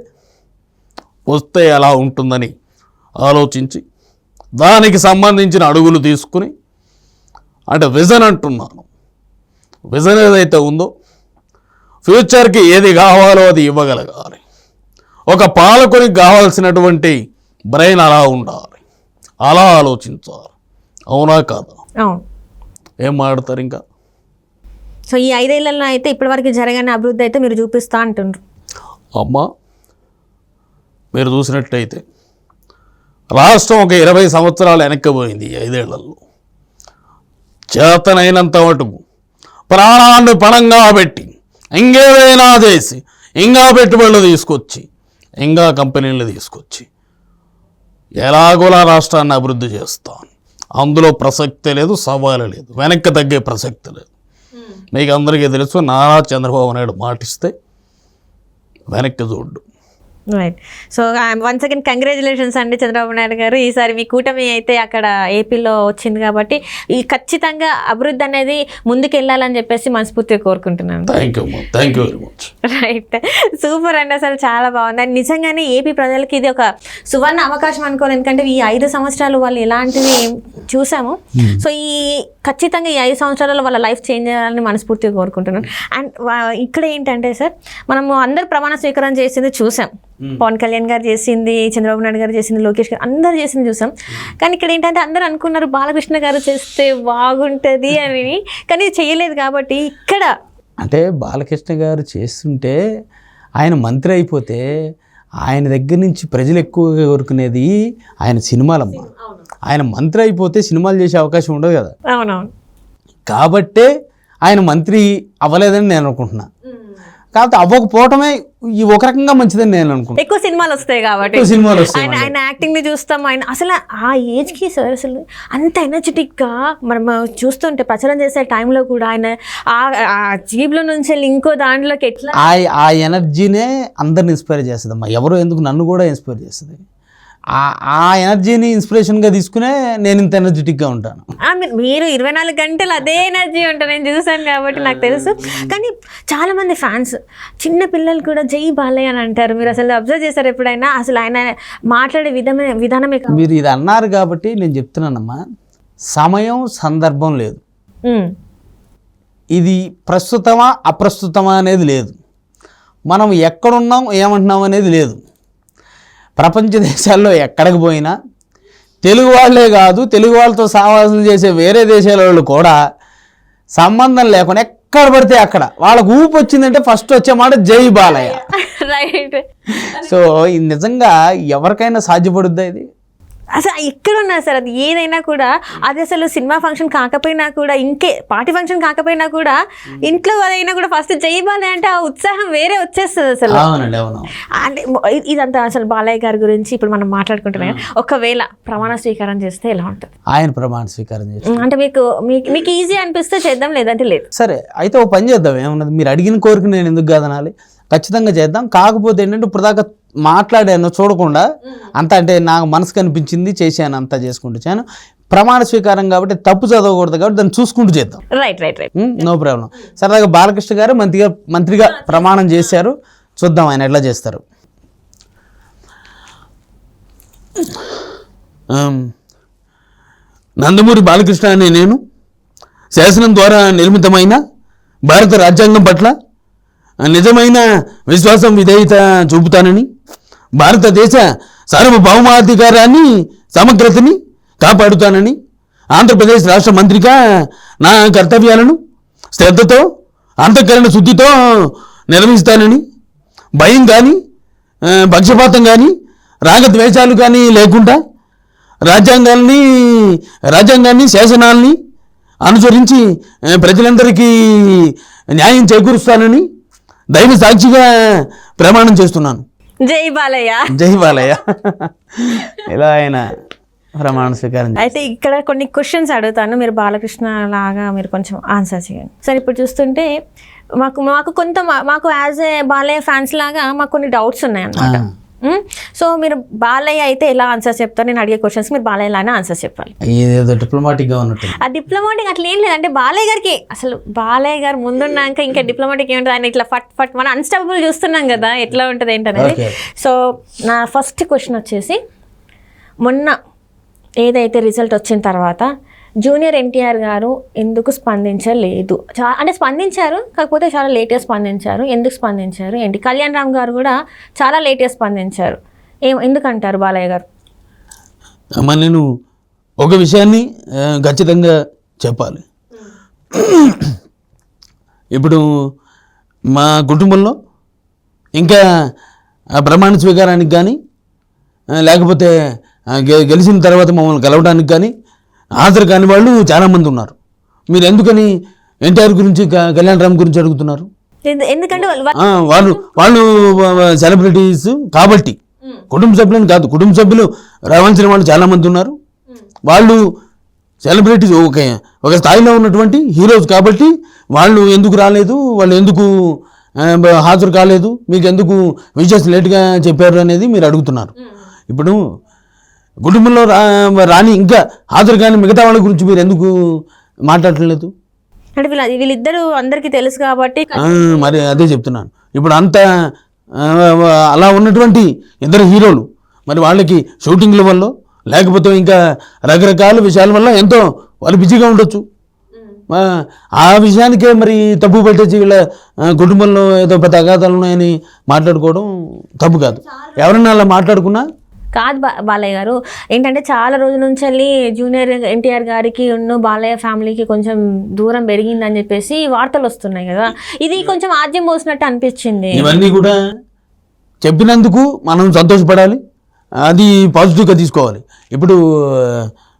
వస్తే ఎలా ఉంటుందని ఆలోచించి దానికి సంబంధించిన అడుగులు తీసుకుని, అంటే విజన్ అంటున్నాను, విజన్ ఏదైతే ఉందో ఫ్యూచర్కి ఏది కావాలో అది ఇవ్వగలగాలి. ఒక పాలకునికి కావాల్సినటువంటి బ్రెయిన్ అలా ఉండాలి, అలా ఆలోచించాలి. అవునా కాదా? ఏం మాట్లాడతారు ఇంకా? సో ఈ 5 ఏళ్లలో అయితే ఇప్పటివరకు జరగని అభివృద్ధి అయితే మీరు చూపిస్తా అంటున్నారు. అమ్మా, మీరు చూసినట్టయితే రాష్ట్రం ఒక 20 సంవత్సరాలు వెనక్కిపోయింది. 5 ఏళ్లలో చేతనైనంత మటుకు ప్రాణాన్ని పణంగా పెట్టి ఇంకేదైనా చేసి ఇంకా పెట్టుబడులు తీసుకొచ్చి ఇంకా కంపెనీలు తీసుకొచ్చి ఎలాగోలా రాష్ట్రాన్ని అభివృద్ధి చేస్తాను. అందులో ప్రసక్తే లేదు, సవాలు లేదు, వెనక్కి తగ్గే ప్రసక్తి లేదు. మీకు అందరికీ తెలుసు, నారా చంద్రబాబు నాయుడు మాటిస్తే వెనక్కి చూడ్డు. Right. So once again congratulations అండి చంద్రబాబు నాయుడు గారు. ఈసారి మీ కూటమి అయితే అక్కడ ఏపీలో వచ్చింది కాబట్టి ఈ ఖచ్చితంగా అభివృద్ధి అనేది ముందుకు వెళ్ళాలని చెప్పేసి మనస్ఫూర్తిగా కోరుకుంటున్నాను. Thank you very much. Right, super అండి, అసలు చాలా బాగుంది. అండ్ నిజంగానే ఏపీ ప్రజలకి ఇది ఒక సువర్ణ అవకాశం అనుకోవాలి. ఎందుకంటే ఈ 5 సంవత్సరాలు వాళ్ళు ఎలాంటివి చూసాము. సో ఈ ఖచ్చితంగా ఈ 5 సంవత్సరాల్లో వాళ్ళ లైఫ్ చేంజ్ చేయాలని మనస్ఫూర్తిగా కోరుకుంటున్నాను. అండ్ ఇక్కడ ఏంటంటే సార్, మనము అందరు ప్రమాణ స్వీకారం చేసింది చూసాం. పవన్ కళ్యాణ్ గారు చేసింది, చంద్రబాబు నాయుడు గారు చేసింది, లోకేష్ గారు అందరు చేసింది చూసాం. కానీ ఇక్కడ ఏంటంటే అందరూ అనుకున్నారు బాలకృష్ణ గారు చేస్తే బాగుంటుంది అని, కానీ చేయలేదు. కాబట్టి ఇక్కడ అంటే బాలకృష్ణ గారు చేస్తుంటే ఆయన మంత్రి అయిపోతే ఆయన దగ్గర నుంచి ప్రజలు ఎక్కువగా కోరుకునేది ఆయన సినిమాలమ్మ. ఆయన మంత్రి అయిపోతే సినిమాలు చేసే అవకాశం ఉండదు కదా. అవునవును. కాబట్టే ఆయన మంత్రి అవ్వలేదని నేను అనుకుంటున్నా. కాబట్టి అవ్వకపోవటమే ఈ ఒక రకంగా మంచిదని నేను అనుకుంటున్నాను. ఎక్కువ సినిమాలు వస్తాయి కాబట్టి సినిమాలు వస్తాయి. ఆయన యాక్టింగ్ ని చూస్తాం. ఆయన అసలు ఆ ఏజ్ కి సార్ అసలు అంత ఎనర్జెటిక్ గా మనం చూస్తుంటే ప్రచారం చేసే టైంలో కూడా ఆయన ఆ జీబ్లో నుంచి వెళ్ళి ఇంకో దాంట్లోకి ఎట్లా ఆ ఎనర్జీనే అందరిని ఇన్స్పైర్ చేస్తుంది అమ్మా. ఎవరో ఎందుకు నన్ను కూడా ఇన్స్పైర్ చేస్తుంది. ఆ ఎనర్జీని ఇన్స్పిరేషన్గా తీసుకునే నేను ఇంత ఎనర్జెటిక్గా ఉంటాను. మీరు 24 గంటలు అదే ఎనర్జీ ఉంటారు, నేను చూసాను కాబట్టి నాకు తెలుసు. కానీ చాలామంది ఫ్యాన్స్ చిన్న పిల్లలు కూడా జై బాలయ్య అని అంటారు. మీరు అసలు అబ్జర్వ్ చేశారు ఎప్పుడైనా? అసలు ఆయన మాట్లాడే విధానమే మీరు ఇది అన్నారు కాబట్టి నేను చెప్తున్నానమ్మా, సమయం సందర్భం లేదు. ఇది ప్రస్తుతమా అప్రస్తుతమా అనేది లేదు. మనం ఎక్కడున్నాం ఏమంటున్నాం అనేది లేదు. ప్రపంచ దేశాల్లో ఎక్కడికి పోయినా తెలుగు వాళ్ళే కాదు, తెలుగు వాళ్ళతో సహవాసం చేసే వేరే దేశాల వాళ్ళు కూడా సంబంధం లేకుండా ఎక్కడ పడితే అక్కడ వాళ్ళకు ఊపు వచ్చిందంటే ఫస్ట్ వచ్చే మాట జై బాలయ్య. రైట్. సో ఇది నిజంగా ఎవరికైనా సాధ్యపడుద్దా? ఇది అసలు ఎక్కడ ఉన్నారు సార్, అది ఏదైనా కూడా అది అసలు సినిమా ఫంక్షన్ కాకపోయినా కూడా, ఇంకే పార్టీ ఫంక్షన్ కాకపోయినా కూడా, ఇంట్లో అయినా కూడా ఫస్ట్ జైబాలే అంటే ఆ ఉత్సాహం వేరే వచ్చేస్తుంది అసలు. అవునండి, అవును. అంటే ఇదంతా అసలు బాలయ్య గారి గురించి ఇప్పుడు మనం మాట్లాడుకుంటున్నాం. ఒకవేళ ప్రమాణ స్వీకారం చేస్తే ఎలా ఉంటుంది? ఆయన ప్రమాణ స్వీకారం చేసి అంటే మీకు ఈజీ అనిపిస్తే చేద్దాం, లేదంటే లేదు. సరే అయితే ఓ పని చేద్దాం, ఏమన్నది మీరు అడిగిన కోరిక నేను ఎందుకు కాదనాలి, ఖచ్చితంగా చేద్దాం. కాకపోతే ఏంటంటే ఇప్పుడు దాకా మాట్లాడాను చూడకుండా అంత, అంటే నాకు మనసు కనిపించింది చేశాను, అంతా చేసుకుంటూ చాను. ప్రమాణ స్వీకారం కాబట్టి తప్పు చదవకూడదు కాబట్టి దాన్ని చూసుకుంటూ చేద్దాం. రైట్. No problem. సరదాగా బాలకృష్ణ గారు మంత్రిగా ప్రమాణం చేశారు, చూద్దాం ఆయన ఎట్లా చేస్తారు. నందమూరి బాలకృష్ణ అనే నేను శాసనం ద్వారా నిర్మితమైన భారత రాజ్యాంగం పట్ల నిజమైన విశ్వాసం, విధేయత చూపుతానని, భారతదేశ సార్వభౌమాధికారాన్ని, సమగ్రతని కాపాడుతానని, ఆంధ్రప్రదేశ్ రాష్ట్ర మంత్రిగా నా కర్తవ్యాలను శ్రద్ధతో, అంతఃకరణ శుద్ధితో నిర్వహిస్తానని, భయం కానీ పక్షపాతం కానీ రాగద్వేషాలు కానీ లేకుండా రాజ్యాంగాన్ని శాసనాల్ని అనుసరించి ప్రజలందరికీ న్యాయం చేకూరుస్తానని దైవ సాక్షిగా ప్రమాణం చేస్తున్నాను. జై బాలయ్య. జై బాలయ్య. ఇలా ఆయన ప్రమాణ స్వీకారం. అయితే ఇక్కడ కొన్ని క్వశ్చన్స్ అడుగుతాను, మీరు బాలకృష్ణ లాగా మీరు కొంచెం ఆన్సర్ చేయండి. సరే, ఇప్పుడు చూస్తుంటే మాకు యాజ్ ఏ బాలయ్య ఫ్యాన్స్ లాగా మాకు కొన్ని డౌట్స్ ఉన్నాయి అన్నమాట. సో మీరు బాలయ్య అయితే ఎలా ఆన్సర్ చెప్తారు? నేను అడిగే క్వశ్చన్స్ మీరు బాలయ్య లానే ఆన్సర్ చెప్పాలి. ఏదో డిప్లొమాటిక్గా ఉన్నట్టు. ఆ డిప్లొమాటిక్ అట్లా ఏం లేదంటే బాలయ్య గారికి అసలు బాలయ్య గారు ముందున్నాక ఇంకా డిప్లొమాటిక్ ఏముంటుంది? ఆయన ఇట్లా ఫట్ మనం అన్స్టాపబుల్ చూస్తున్నాం కదా, ఎట్లా ఉంటుంది ఏంటనేది. సో నా ఫస్ట్ క్వశ్చన్ వచ్చేసి, మొన్న ఏదైతే రిజల్ట్ వచ్చిన తర్వాత జూనియర్ ఎన్టీఆర్ గారు ఎందుకు స్పందించలేదు? అంటే స్పందించారు, కాకపోతే చాలా లేట్గా స్పందించారు. ఎందుకు స్పందించారు ఏంటి? కళ్యాణ్ రామ్ గారు కూడా చాలా లేట్గా స్పందించారు. ఎందుకంటారు బాలయ్య గారు? అమ్మ, నేను ఒక విషయాన్ని ఖచ్చితంగా చెప్పాలి. ఇప్పుడు మా కుటుంబంలో ఇంకా ప్రమాణ స్వీకారానికి కానీ, లేకపోతే గెలిచిన తర్వాత మమ్మల్ని కలవడానికి కానీ హాజరు కాని వాళ్ళు చాలామంది ఉన్నారు. మీరు ఎందుకని ఎన్టీఆర్ గురించి, కళ్యాణ్ రామ్ గురించి అడుగుతున్నారు? ఎందుకంటే వాళ్ళు సెలబ్రిటీస్ కాబట్టి, కుటుంబ సభ్యులని కాదు. కుటుంబ సభ్యులు రావాల్సిన వాళ్ళు చాలామంది ఉన్నారు. వాళ్ళు సెలబ్రిటీస్, ఒక స్థాయిలో ఉన్నటువంటి హీరోస్ కాబట్టి వాళ్ళు ఎందుకు రాలేదు, వాళ్ళు ఎందుకు హాజరు కాలేదు, మీకు ఎందుకు విషెస్ లేట్గా చెప్పారు అనేది మీరు అడుగుతున్నారు. ఇప్పుడు కుటుంబంలో రాని, ఇంకా హాజరు కానీ మిగతా వాళ్ళ గురించి మీరు ఎందుకు మాట్లాడలేదు? అంటే వీళ్ళిద్దరూ అందరికీ తెలుసు కాబట్టి మరి అదే చెప్తున్నాను. ఇప్పుడు అంత అలా ఉన్నటువంటి ఇద్దరు హీరోలు, మరి వాళ్ళకి షూటింగ్ల వల్ల, లేకపోతే ఇంకా రకరకాల విషయాల వల్ల ఎంతో వాళ్ళు బిజీగా ఉండొచ్చు. ఆ విషయానికే మరి తప్పు పెట్టేసి వీళ్ళ కుటుంబంలో ఏదో పెద్ద అగాధాలు ఉన్నాయని మాట్లాడుకోవడం తప్పు కాదు. ఎవరన్నా అలా మాట్లాడుకున్నా కాదు బాలయ్య గారు. ఏంటంటే చాలా రోజుల నుంచి వెళ్ళి జూనియర్ ఎన్టీఆర్ గారికి బాలయ్య ఫ్యామిలీకి కొంచెం దూరం పెరిగిందని చెప్పేసి వార్తలు వస్తున్నాయి కదా, ఇది కొంచెం ఆద్యం పోసినట్టు అనిపించింది. ఇవన్నీ కూడా చెప్పినందుకు మనం సంతోషపడాలి, అది పాజిటివ్గా తీసుకోవాలి. ఇప్పుడు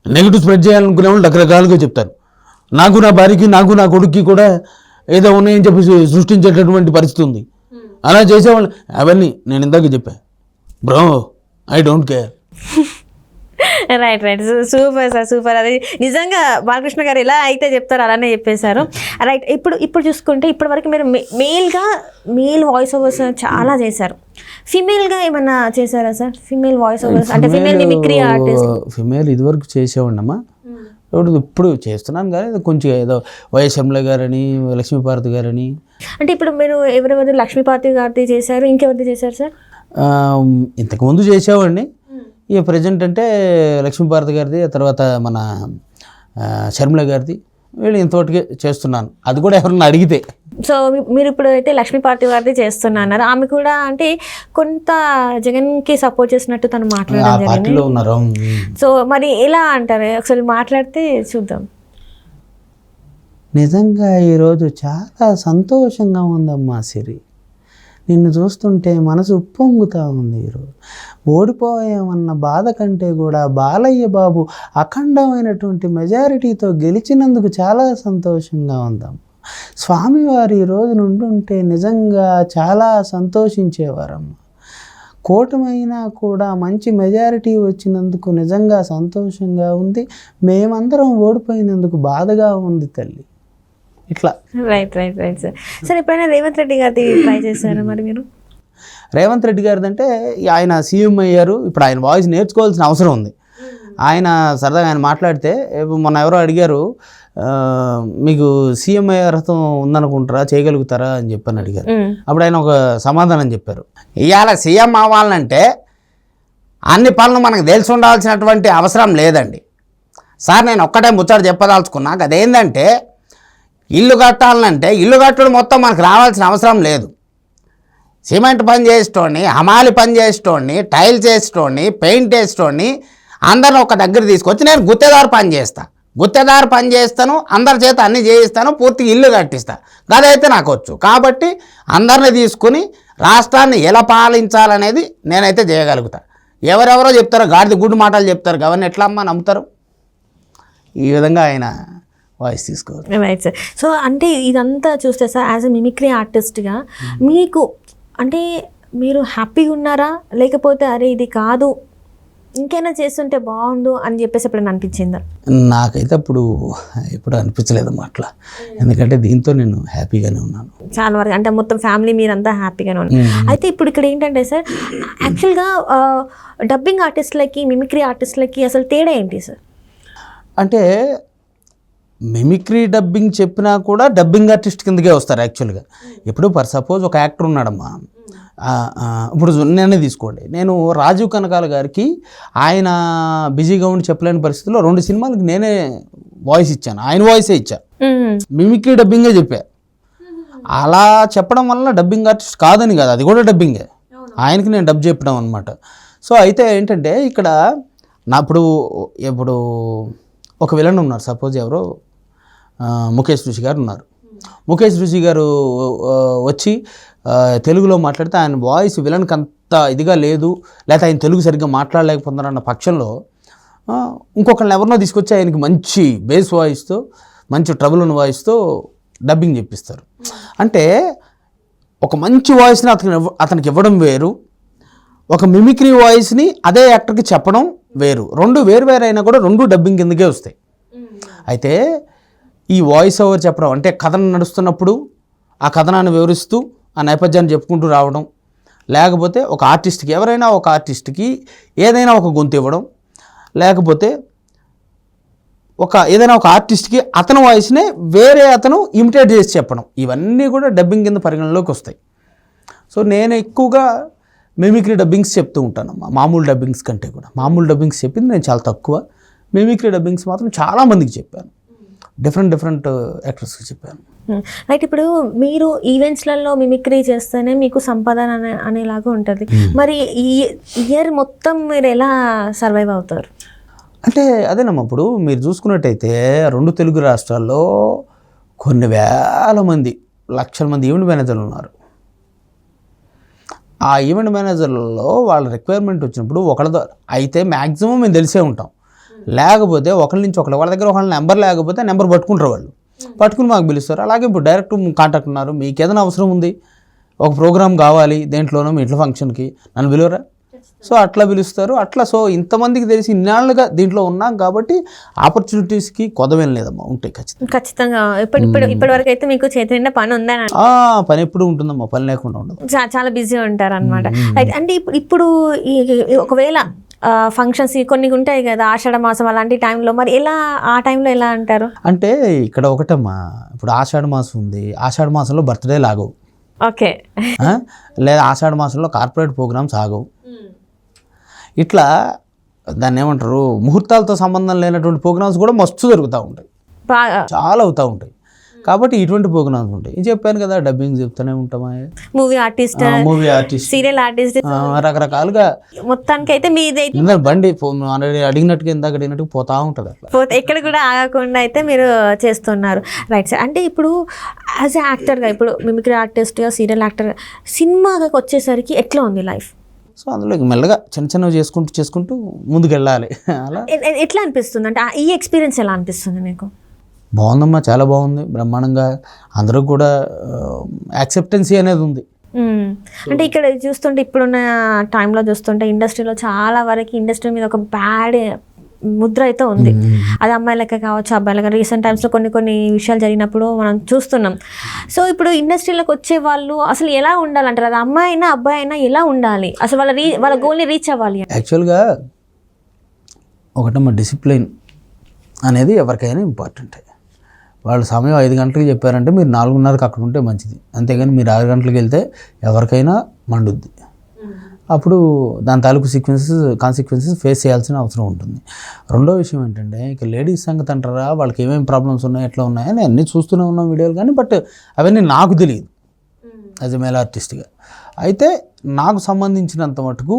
నెగిటివ్ స్ప్రెడ్ చేయాలనుకునే వాళ్ళు రకరకాలుగా చెప్తారు. నాకు, నా భార్యకి, నాకు, నా కొడుక్కి కూడా ఏదో ఉన్నాయని చెప్పి సృష్టించేటటువంటి పరిస్థితి ఉంది. అలా చేసేవాళ్ళు అవన్నీ నేను ఇందాక చెప్పాను. Bro, I don't care. Right. Super sir, super. అది నిజంగా బాలకృష్ణ గారు ఎలా అయితే చెప్తారో అలానే చెప్పేశారు. రైట్. ఇప్పుడు చూసుకుంటే ఇప్పటి వరకు మీరు మేల్ వాయిస్ ఓవర్స్ చాలా చేశారు. ఫీమేల్గా ఏమన్నా చేశారా సార్? ఫీమేల్ వాయిస్ ఓవర్స్ అంటే ఫీమేల్ మిమిక్రీ ఆర్టిస్ట్. ఫీమేల్ ఇదివరకు చేసేవాడినమ్మా, ఇప్పుడు చేస్తున్నాను కానీ కొంచెం ఏదో వైఎస్ షర్మిల గారని, లక్ష్మీపార్వతి గారని. అంటే ఇప్పుడు మీరు ఎవరెవరు? లక్ష్మీపార్వతి గారిది చేశారు, ఇంకెవరిది చేశారు సార్? ఇంతకుముందు చేసేవాడిని. ఇక ప్రజెంట్ అంటే లక్ష్మీపార్వతి గారిది, ఆ తర్వాత మన షర్మిల గారిది, వీళ్ళు ఇంతవరకే చేస్తున్నాను. అది కూడా ఎవరన్నా అడిగితే. సో మీరు ఇప్పుడు అయితే లక్ష్మీపార్వతి గారిది చేస్తున్నారు. ఆమె కూడా అంటే కొంత జగన్కి సపోర్ట్ చేసినట్టు తను మాట్లాడడం జరిగింది. సో మరి ఎలా అంటారు? ఒకసారి మాట్లాడితే చూద్దాం. నిజంగా ఈరోజు చాలా సంతోషంగా ఉందమ్మా సిరి. నిన్ను చూస్తుంటే మనసు ఉప్పొంగుతూ ఉంది ఈరోజు. ఓడిపోయామన్న బాధ కంటే కూడా బాలయ్య బాబు అఖండమైనటువంటి మెజారిటీతో గెలిచినందుకు చాలా సంతోషంగా ఉందాం. స్వామివారు ఈ రోజు నుండి ఉంటే నిజంగా చాలా సంతోషించేవారమ్మ. కూటమైనా కూడా మంచి మెజారిటీ వచ్చినందుకు నిజంగా సంతోషంగా ఉంది. మేమందరం ఓడిపోయినందుకు బాధగా ఉంది తల్లి. ఇట్లా right right right sir. Sir ఎప్పుడైనా రేవంత్ రెడ్డి గారిది ట్రై చేశారా మరి మీరు? రేవంత్ రెడ్డి గారిది అంటే ఆయన సీఎం అయ్యారు, ఇప్పుడు ఆయన వాయిస్ నేర్చుకోవాల్సిన అవసరం ఉంది. ఆయన సరదాగా ఆయన మాట్లాడితే మొన్న ఎవరో అడిగారు, మీకు సీఎం అయ్యే అర్హత ఉందనుకుంటారా, చేయగలుగుతారా అని చెప్పని అడిగారు. అప్పుడు ఆయన ఒక సమాధానం చెప్పారు. ఇవాళ సీఎం అవ్వాలంటే అన్ని పనులు మనకు తెలిసి ఉండాల్సినటువంటి అవసరం లేదండి సార్. నేను ఒక్కటే ముచ్చట చెప్పదలుచుకున్నా, అదేంటంటే ఇల్లు కట్టాలంటే ఇల్లు కట్టడం మొత్తం మనకు రావాల్సిన అవసరం లేదు. సిమెంట్ పని చేసేటోడిని, హమాలి పని చేసేటోడిని, టైల్స్ వేసేటోడిని, పెయింట్ వేసేటోడిని అందరిని ఒక దగ్గర తీసుకొచ్చి నేను గుత్తేదారు పని చేస్తాను. గుత్తేదారు పని చేస్తాను, అందరి చేత అన్నీ చేయిస్తాను, పూర్తిగా ఇల్లు కట్టిస్తాను. అదైతే నాకు వచ్చు. కాబట్టి అందరిని తీసుకుని రాష్ట్రాన్ని ఎలా పాలించాలనేది నేనైతే చేయగలుగుతా. ఎవరెవరో చెప్తారో గాడిద గుడ్డు మాటలు చెప్తారు, అవన్నీ ఎట్లా అమ్మా నమ్ముతారు? ఈ విధంగా ఆయన వాయిస్ తీసుకోవాలి. Right sir. సో అంటే ఇదంతా చూస్తే సార్ యాజ్ ఎ మిమిక్రీ ఆర్టిస్ట్గా మీకు అంటే మీరు హ్యాపీగా ఉన్నారా, లేకపోతే అరే ఇది కాదు ఇంకైనా చేస్తుంటే బాగుండు అని చెప్పేసి ఎప్పుడైనా అనిపించిందా? నాకైతే ఎప్పుడు అనిపించలేదమ్మా అట్లా. ఎందుకంటే దీంతో నేను హ్యాపీగానే ఉన్నాను చాలా వరకు. అంటే మొత్తం ఫ్యామిలీ మీరంతా హ్యాపీగానే ఉన్నారు. అయితే ఇప్పుడు ఇక్కడ ఏంటంటే సార్, యాక్చువల్గా డబ్బింగ్ ఆర్టిస్టులకి మిమిక్రీ ఆర్టిస్టులకి అసలు తేడా ఏంటి సార్? అంటే మిమిక్రీ డబ్బింగ్ చెప్పినా కూడా డబ్బింగ్ ఆర్టిస్ట్ కిందకే వస్తారు యాక్చువల్గా. ఇప్పుడు ఫర్ సపోజ్ ఒక యాక్టర్ ఉన్నాడమ్మా, ఇప్పుడు నేనే తీసుకోండి, నేను రాజీవ్ కనకాల గారికి ఆయన బిజీగా ఉండి చెప్పలేని పరిస్థితుల్లో 2 సినిమాలకి నేనే వాయిస్ ఇచ్చాను, ఆయన వాయిసే ఇచ్చా, మిమిక్రీ డబ్బింగే చెప్పా. అలా చెప్పడం వల్ల డబ్బింగ్ ఆర్టిస్ట్ కాదని కాదు, అది కూడా డబ్బింగే, ఆయనకి నేను డబ్ చెప్పడం అనమాట. సో అయితే ఏంటంటే ఇక్కడ ఇప్పుడు ఒక విలన్ ఉన్నారు, సపోజ్ ఎవరో ముఖేష్ ఋషి గారు ఉన్నారు. ముఖేష్ ఋషి గారు వచ్చి తెలుగులో మాట్లాడితే ఆయన వాయిస్ విలన్కి అంత ఇదిగా లేదు, లేకపోతే ఆయన తెలుగు సరిగ్గా మాట్లాడలేకపోతున్నారు అన్న పక్షంలో ఇంకొకరిని ఎవరినో తీసుకొచ్చి ఆయనకి మంచి బేస్ వాయిస్తో, మంచి ట్రబుల్ ఉన్న వాయిస్తో డబ్బింగ్ చెప్పిస్తారు. అంటే ఒక మంచి వాయిస్ని అతనికి ఇవ్వడం వేరు, ఒక మిమిక్రీ వాయిస్ని అదే యాక్టర్కి చెప్పడం వేరు. 2 వేరు అయినా కూడా 2 డబ్బింగ్ కిందకే వస్తాయి. అయితే ఈ వాయిస్ ఓవర్ చెప్పడం అంటే కథనం నడుస్తున్నప్పుడు ఆ కథనాన్ని వివరిస్తూ ఆ నేపథ్యాన్ని చెప్పుకుంటూ రావడం, లేకపోతే ఒక ఆర్టిస్ట్కి ఎవరైనా ఒక ఆర్టిస్ట్కి ఏదైనా ఒక గొంతు ఇవ్వడం, లేకపోతే ఏదైనా ఒక ఆర్టిస్ట్కి అతని వాయిస్నే వేరే అతను ఇమిటేట్ చేసి చెప్పడం, ఇవన్నీ కూడా డబ్బింగ్ కింద పరిగణలోకి వస్తాయి. సో నేను ఎక్కువగా మిమిక్రీ డబ్బింగ్స్ చెప్తూ ఉంటానమ్మా, మామూలు డబ్బింగ్స్ కంటే కూడా. మామూలు డబ్బింగ్స్ చెప్పింది నేను చాలా తక్కువ, మిమిక్రీ డబ్బింగ్స్ మాత్రం చాలామందికి చెప్పాను, డిఫరెంట్ యాక్టర్స్కి చెప్పాను. రైట్. ఇప్పుడు మీరు ఈవెంట్స్లలో మిమిక్రీ చేస్తేనే మీకు సంపాదన అనేలాగా ఉంటుంది. మరి ఈ ఇయర్ మొత్తం మీరు ఎలా సర్వైవ్ అవుతారు? అంటే అదేనమ్మా, ఇప్పుడు మీరు చూసుకున్నట్టయితే 2 తెలుగు రాష్ట్రాల్లో కొన్ని వేల మంది, లక్షల మంది ఈవెంట్ మేనేజర్లు ఉన్నారు. ఆ ఈవెంట్ మేనేజర్లలో వాళ్ళ రిక్వైర్మెంట్ వచ్చినప్పుడు ఒకళ్ళ అయితే మ్యాక్సిమం మేము తెలిసే ఉంటాం, లేకపోతే ఒకరి నుంచి వాళ్ళ దగ్గర ఒకళ్ళ నెంబర్ లేకపోతే నెంబర్ పట్టుకుంటారు, వాళ్ళు పట్టుకుని మాకు పిలుస్తారు. అలాగే ఇప్పుడు డైరెక్ట్ కాంటాక్ట్ ఉన్నారు, మీకు ఏదైనా అవసరం ఉంది, ఒక ప్రోగ్రామ్ కావాలి దేంట్లోనో మీ ఇంట్లో ఫంక్షన్కి, నన్ను పిలువరా? సో అట్లా పిలుస్తారు. అట్లా సో ఇంతమందికి తెలిసి ఇన్నాళ్ళుగా దీంట్లో ఉన్నాం కాబట్టి ఆపర్చునిటీస్కి కొదవేం లేదమ్మా, ఉంటాయి ఖచ్చితంగా. ఇప్పటి వరకు అయితే మీకు చేతి నిండా పని ఉందని? పని ఎప్పుడు ఉంటుందమ్మా, పని లేకుండా ఉండదు, చాలా బిజీగా ఉంటారు అనమాట. అంటే ఇప్పుడు ఒకవేళ ఫంక్షన్స్ కొన్ని ఉంటాయి కదా, ఆషాఢ మాసం అలాంటి టైంలో, మరి ఆ టైంలో ఎలా అంటారు? అంటే ఇక్కడ ఒకటమ్మా, ఇప్పుడు ఆషాఢ మాసం ఉంది, ఆషాఢ మాసంలో బర్త్డే లాగవు, ఓకే, లేదా ఆషాఢ మాసంలో కార్పొరేట్ ప్రోగ్రామ్స్ ఆగవు. ఇట్లా దాన్ని ఏమంటారు, ముహూర్తాలతో సంబంధం లేనటువంటి ప్రోగ్రామ్స్ కూడా మస్తు జరుగుతూ ఉంటాయి, చాలా అవుతూ ఉంటాయి. కాబట్టి ఇటువంటి ప్రోగ్రామ్స్ ఉంటాయి. చెప్పాను కదా, డబ్బింగ్ చెప్తూనే ఉంటామా, movie artist, movie artist, serial artist, రకరకాలుగా. మొత్తానికి అయితే మీదైతే బండి అడిగినట్టుగా ఇందాక అడిగినట్టుగా పోతా ఉంటుంది అట్లా. పోతే ఎక్కడ కూడా ఆగకుండా అయితే మీరు చేస్తున్నారు. Right sir. అంటే ఇప్పుడు యాజ్ ఎ యాక్టర్గా, ఇప్పుడు మిమిక్రీ ఆర్టిస్ట్గా, సీరియల్ యాక్టర్గా సినిమాకి వచ్చేసరికి ఎట్లా ఉంది లైఫ్? సో అందులో మెల్లగా చిన్న చిన్నవి చేసుకుంటూ ముందుకు వెళ్ళాలి. అలా ఎట్లా అనిపిస్తుంది? అంటే ఈ ఎక్స్పీరియన్స్ ఎలా అనిపిస్తుంది మీకు? బాగుందమ్మా, చాలా బాగుంది, బ్రహ్మాండంగా. అందరూ కూడా యాక్సెప్టెన్సీ అనేది ఉంది. అంటే ఇక్కడ చూస్తుంటే, ఇప్పుడున్న టైంలో చూస్తుంటే ఇండస్ట్రీలో చాలా వరకు ఇండస్ట్రీ మీద ఒక బ్యాడ్ ముద్ర అయితే ఉంది. అది అమ్మాయిలకే కావచ్చు, అబ్బాయిలకి. రీసెంట్ టైమ్స్లో కొన్ని విషయాలు జరిగినప్పుడు మనం చూస్తున్నాం. సో ఇప్పుడు ఇండస్ట్రీలోకి వచ్చే వాళ్ళు అసలు ఎలా ఉండాలంటారు? అది అమ్మాయి అయినా అబ్బాయి అయినా ఎలా ఉండాలి? అసలు వాళ్ళ గోల్ని రీచ్ అవ్వాలి. యాక్చువల్గా ఒకటమ్మ, డిసిప్లిన్ అనేది ఎవరికైనా ఇంపార్టెంట్. వాళ్ళు సమయం 5 గంటలకు చెప్పారంటే మీరు 4:30కి అక్కడ ఉంటే మంచిది. అంతేగాని మీరు 6 గంటలకు వెళ్తే ఎవరికైనా మండుద్ది. అప్పుడు దాని తాలూకు కాన్సిక్వెన్సెస్ ఫేస్ చేయాల్సిన అవసరం ఉంటుంది. రెండో విషయం ఏంటంటే, ఇక లేడీస్ సంగతి అంటారా, వాళ్ళకి ఏమేమి ప్రాబ్లమ్స్ ఉన్నాయి, ఎట్లా ఉన్నాయని అన్నీ చూస్తూనే ఉన్నాం వీడియోలు, కానీ బట్ అవన్నీ నాకు తెలియదు యాజ్ ఎ మేల్ ఆర్టిస్ట్గా. అయితే నాకు సంబంధించినంత మటుకు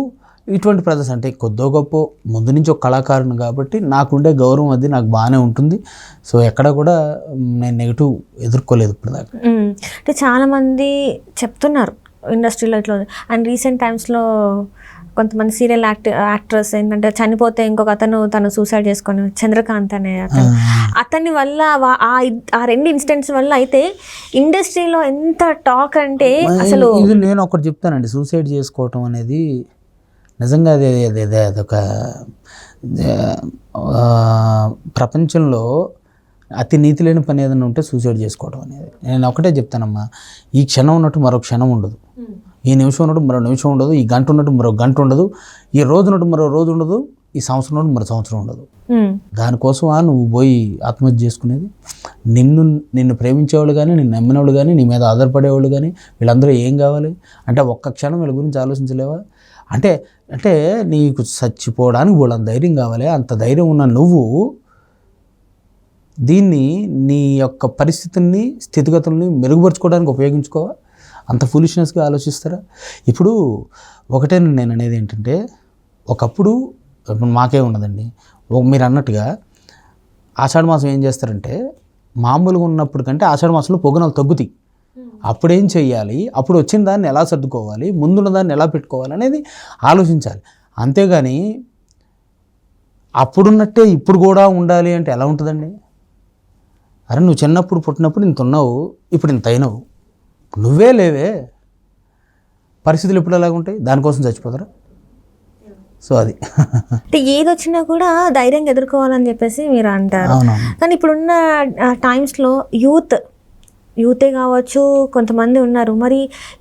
ఇటువంటి ప్రదర్శన అంటే కొద్దో గొప్ప ముందు నుంచి ఒక కళాకారుని కాబట్టి నాకుండే గౌరవం అది నాకు బాగానే ఉంటుంది. సో ఎక్కడ కూడా నేను నెగిటివ్ ఎదుర్కోలేదు ఇప్పటిదాకా. అంటే చాలామంది చెప్తున్నారు ఇండస్ట్రీలో ఇట్లా. అండ్ రీసెంట్ టైమ్స్లో కొంతమంది సీరియల్ యాక్టర్స్ ఏంటంటే చనిపోతే ఇంకొక తను సూసైడ్ చేసుకొని, చంద్రకాంత్ అనే అతని వల్ల ఆ 2 ఇన్సిడెంట్స్ వల్ల అయితే ఇండస్ట్రీలో ఎంత టాక్ అంటే అసలు. ఇది నేను ఒకటి చెప్తానండి, సూసైడ్ చేసుకోవటం అనేది నిజంగా అదొక ప్రపంచంలో అతి నీతి లేని పని ఏదైనా ఉంటే సూసైడ్ చేసుకోవడం అనేది. నేను ఒకటే చెప్తానమ్మా, ఈ క్షణం ఉన్నట్టు మరో క్షణం ఉండదు, ఈ నిమిషం ఉన్నట్టు మరో నిమిషం ఉండదు, ఈ గంట ఉన్నట్టు మరో గంట ఉండదు, ఈ రోజు ఉన్నట్టు మరో రోజు ఉండదు, ఈ సంవత్సరం ఉన్నట్టు మరో సంవత్సరం ఉండదు. దానికోసం నువ్వు పోయి ఆత్మహత్య చేసుకునేది? నిన్ను ప్రేమించేవాళ్ళు కానీ, నిన్ను నమ్మినవాళ్ళు కానీ, నీ మీద ఆధారపడేవాళ్ళు కానీ, వీళ్ళందరూ ఏం కావాలి అంటే ఒక్క క్షణం వీళ్ళ గురించి ఆలోచించలేవా? అంటే నీకు చచ్చిపోవడానికి వాళ్ళంత ధైర్యం కావాలి. అంత ధైర్యం ఉన్న నువ్వు దీన్ని నీ యొక్క పరిస్థితుల్ని, స్థితిగతుల్ని మెరుగుపరుచుకోవడానికి ఉపయోగించుకోవా? అంత ఫూలిష్నెస్గా ఆలోచిస్తారా? ఇప్పుడు ఒకటే నేను అనేది ఏంటంటే, ఒకప్పుడు మాకే ఉన్నదండి, మీరు అన్నట్టుగా ఆషాఢ మాసం ఏం చేస్తారంటే, మామూలుగా ఉన్నప్పుడు కంటే ఆషాఢ మాసంలో పొగనాలు తగ్గుతాయి. అప్పుడేం చెయ్యాలి, అప్పుడు వచ్చిన దాన్ని ఎలా సర్దుకోవాలి, ముందున్న దాన్ని ఎలా పెట్టుకోవాలి అనేది ఆలోచించాలి. అంతేగాని అప్పుడున్నట్టే ఇప్పుడు కూడా ఉండాలి అంటే ఎలా ఉంటుందండి? అరే నువ్వు చిన్నప్పుడు పుట్టినప్పుడు ఇంత ఉన్నావు, ఇప్పుడు ఇంత అయినావు, నువ్వే లేవే. పరిస్థితులు ఎప్పుడు ఎలాగ ఉంటాయి? దానికోసం చచ్చిపోతారా? సో అది అంటే ఏది వచ్చినా కూడా ధైర్యంగా ఎదుర్కోవాలని చెప్పేసి మీరు అంటారు. కానీ ఇప్పుడున్న టైమ్స్లో యూతే కావచ్చు, కొంతమంది ఉన్నారు. మరి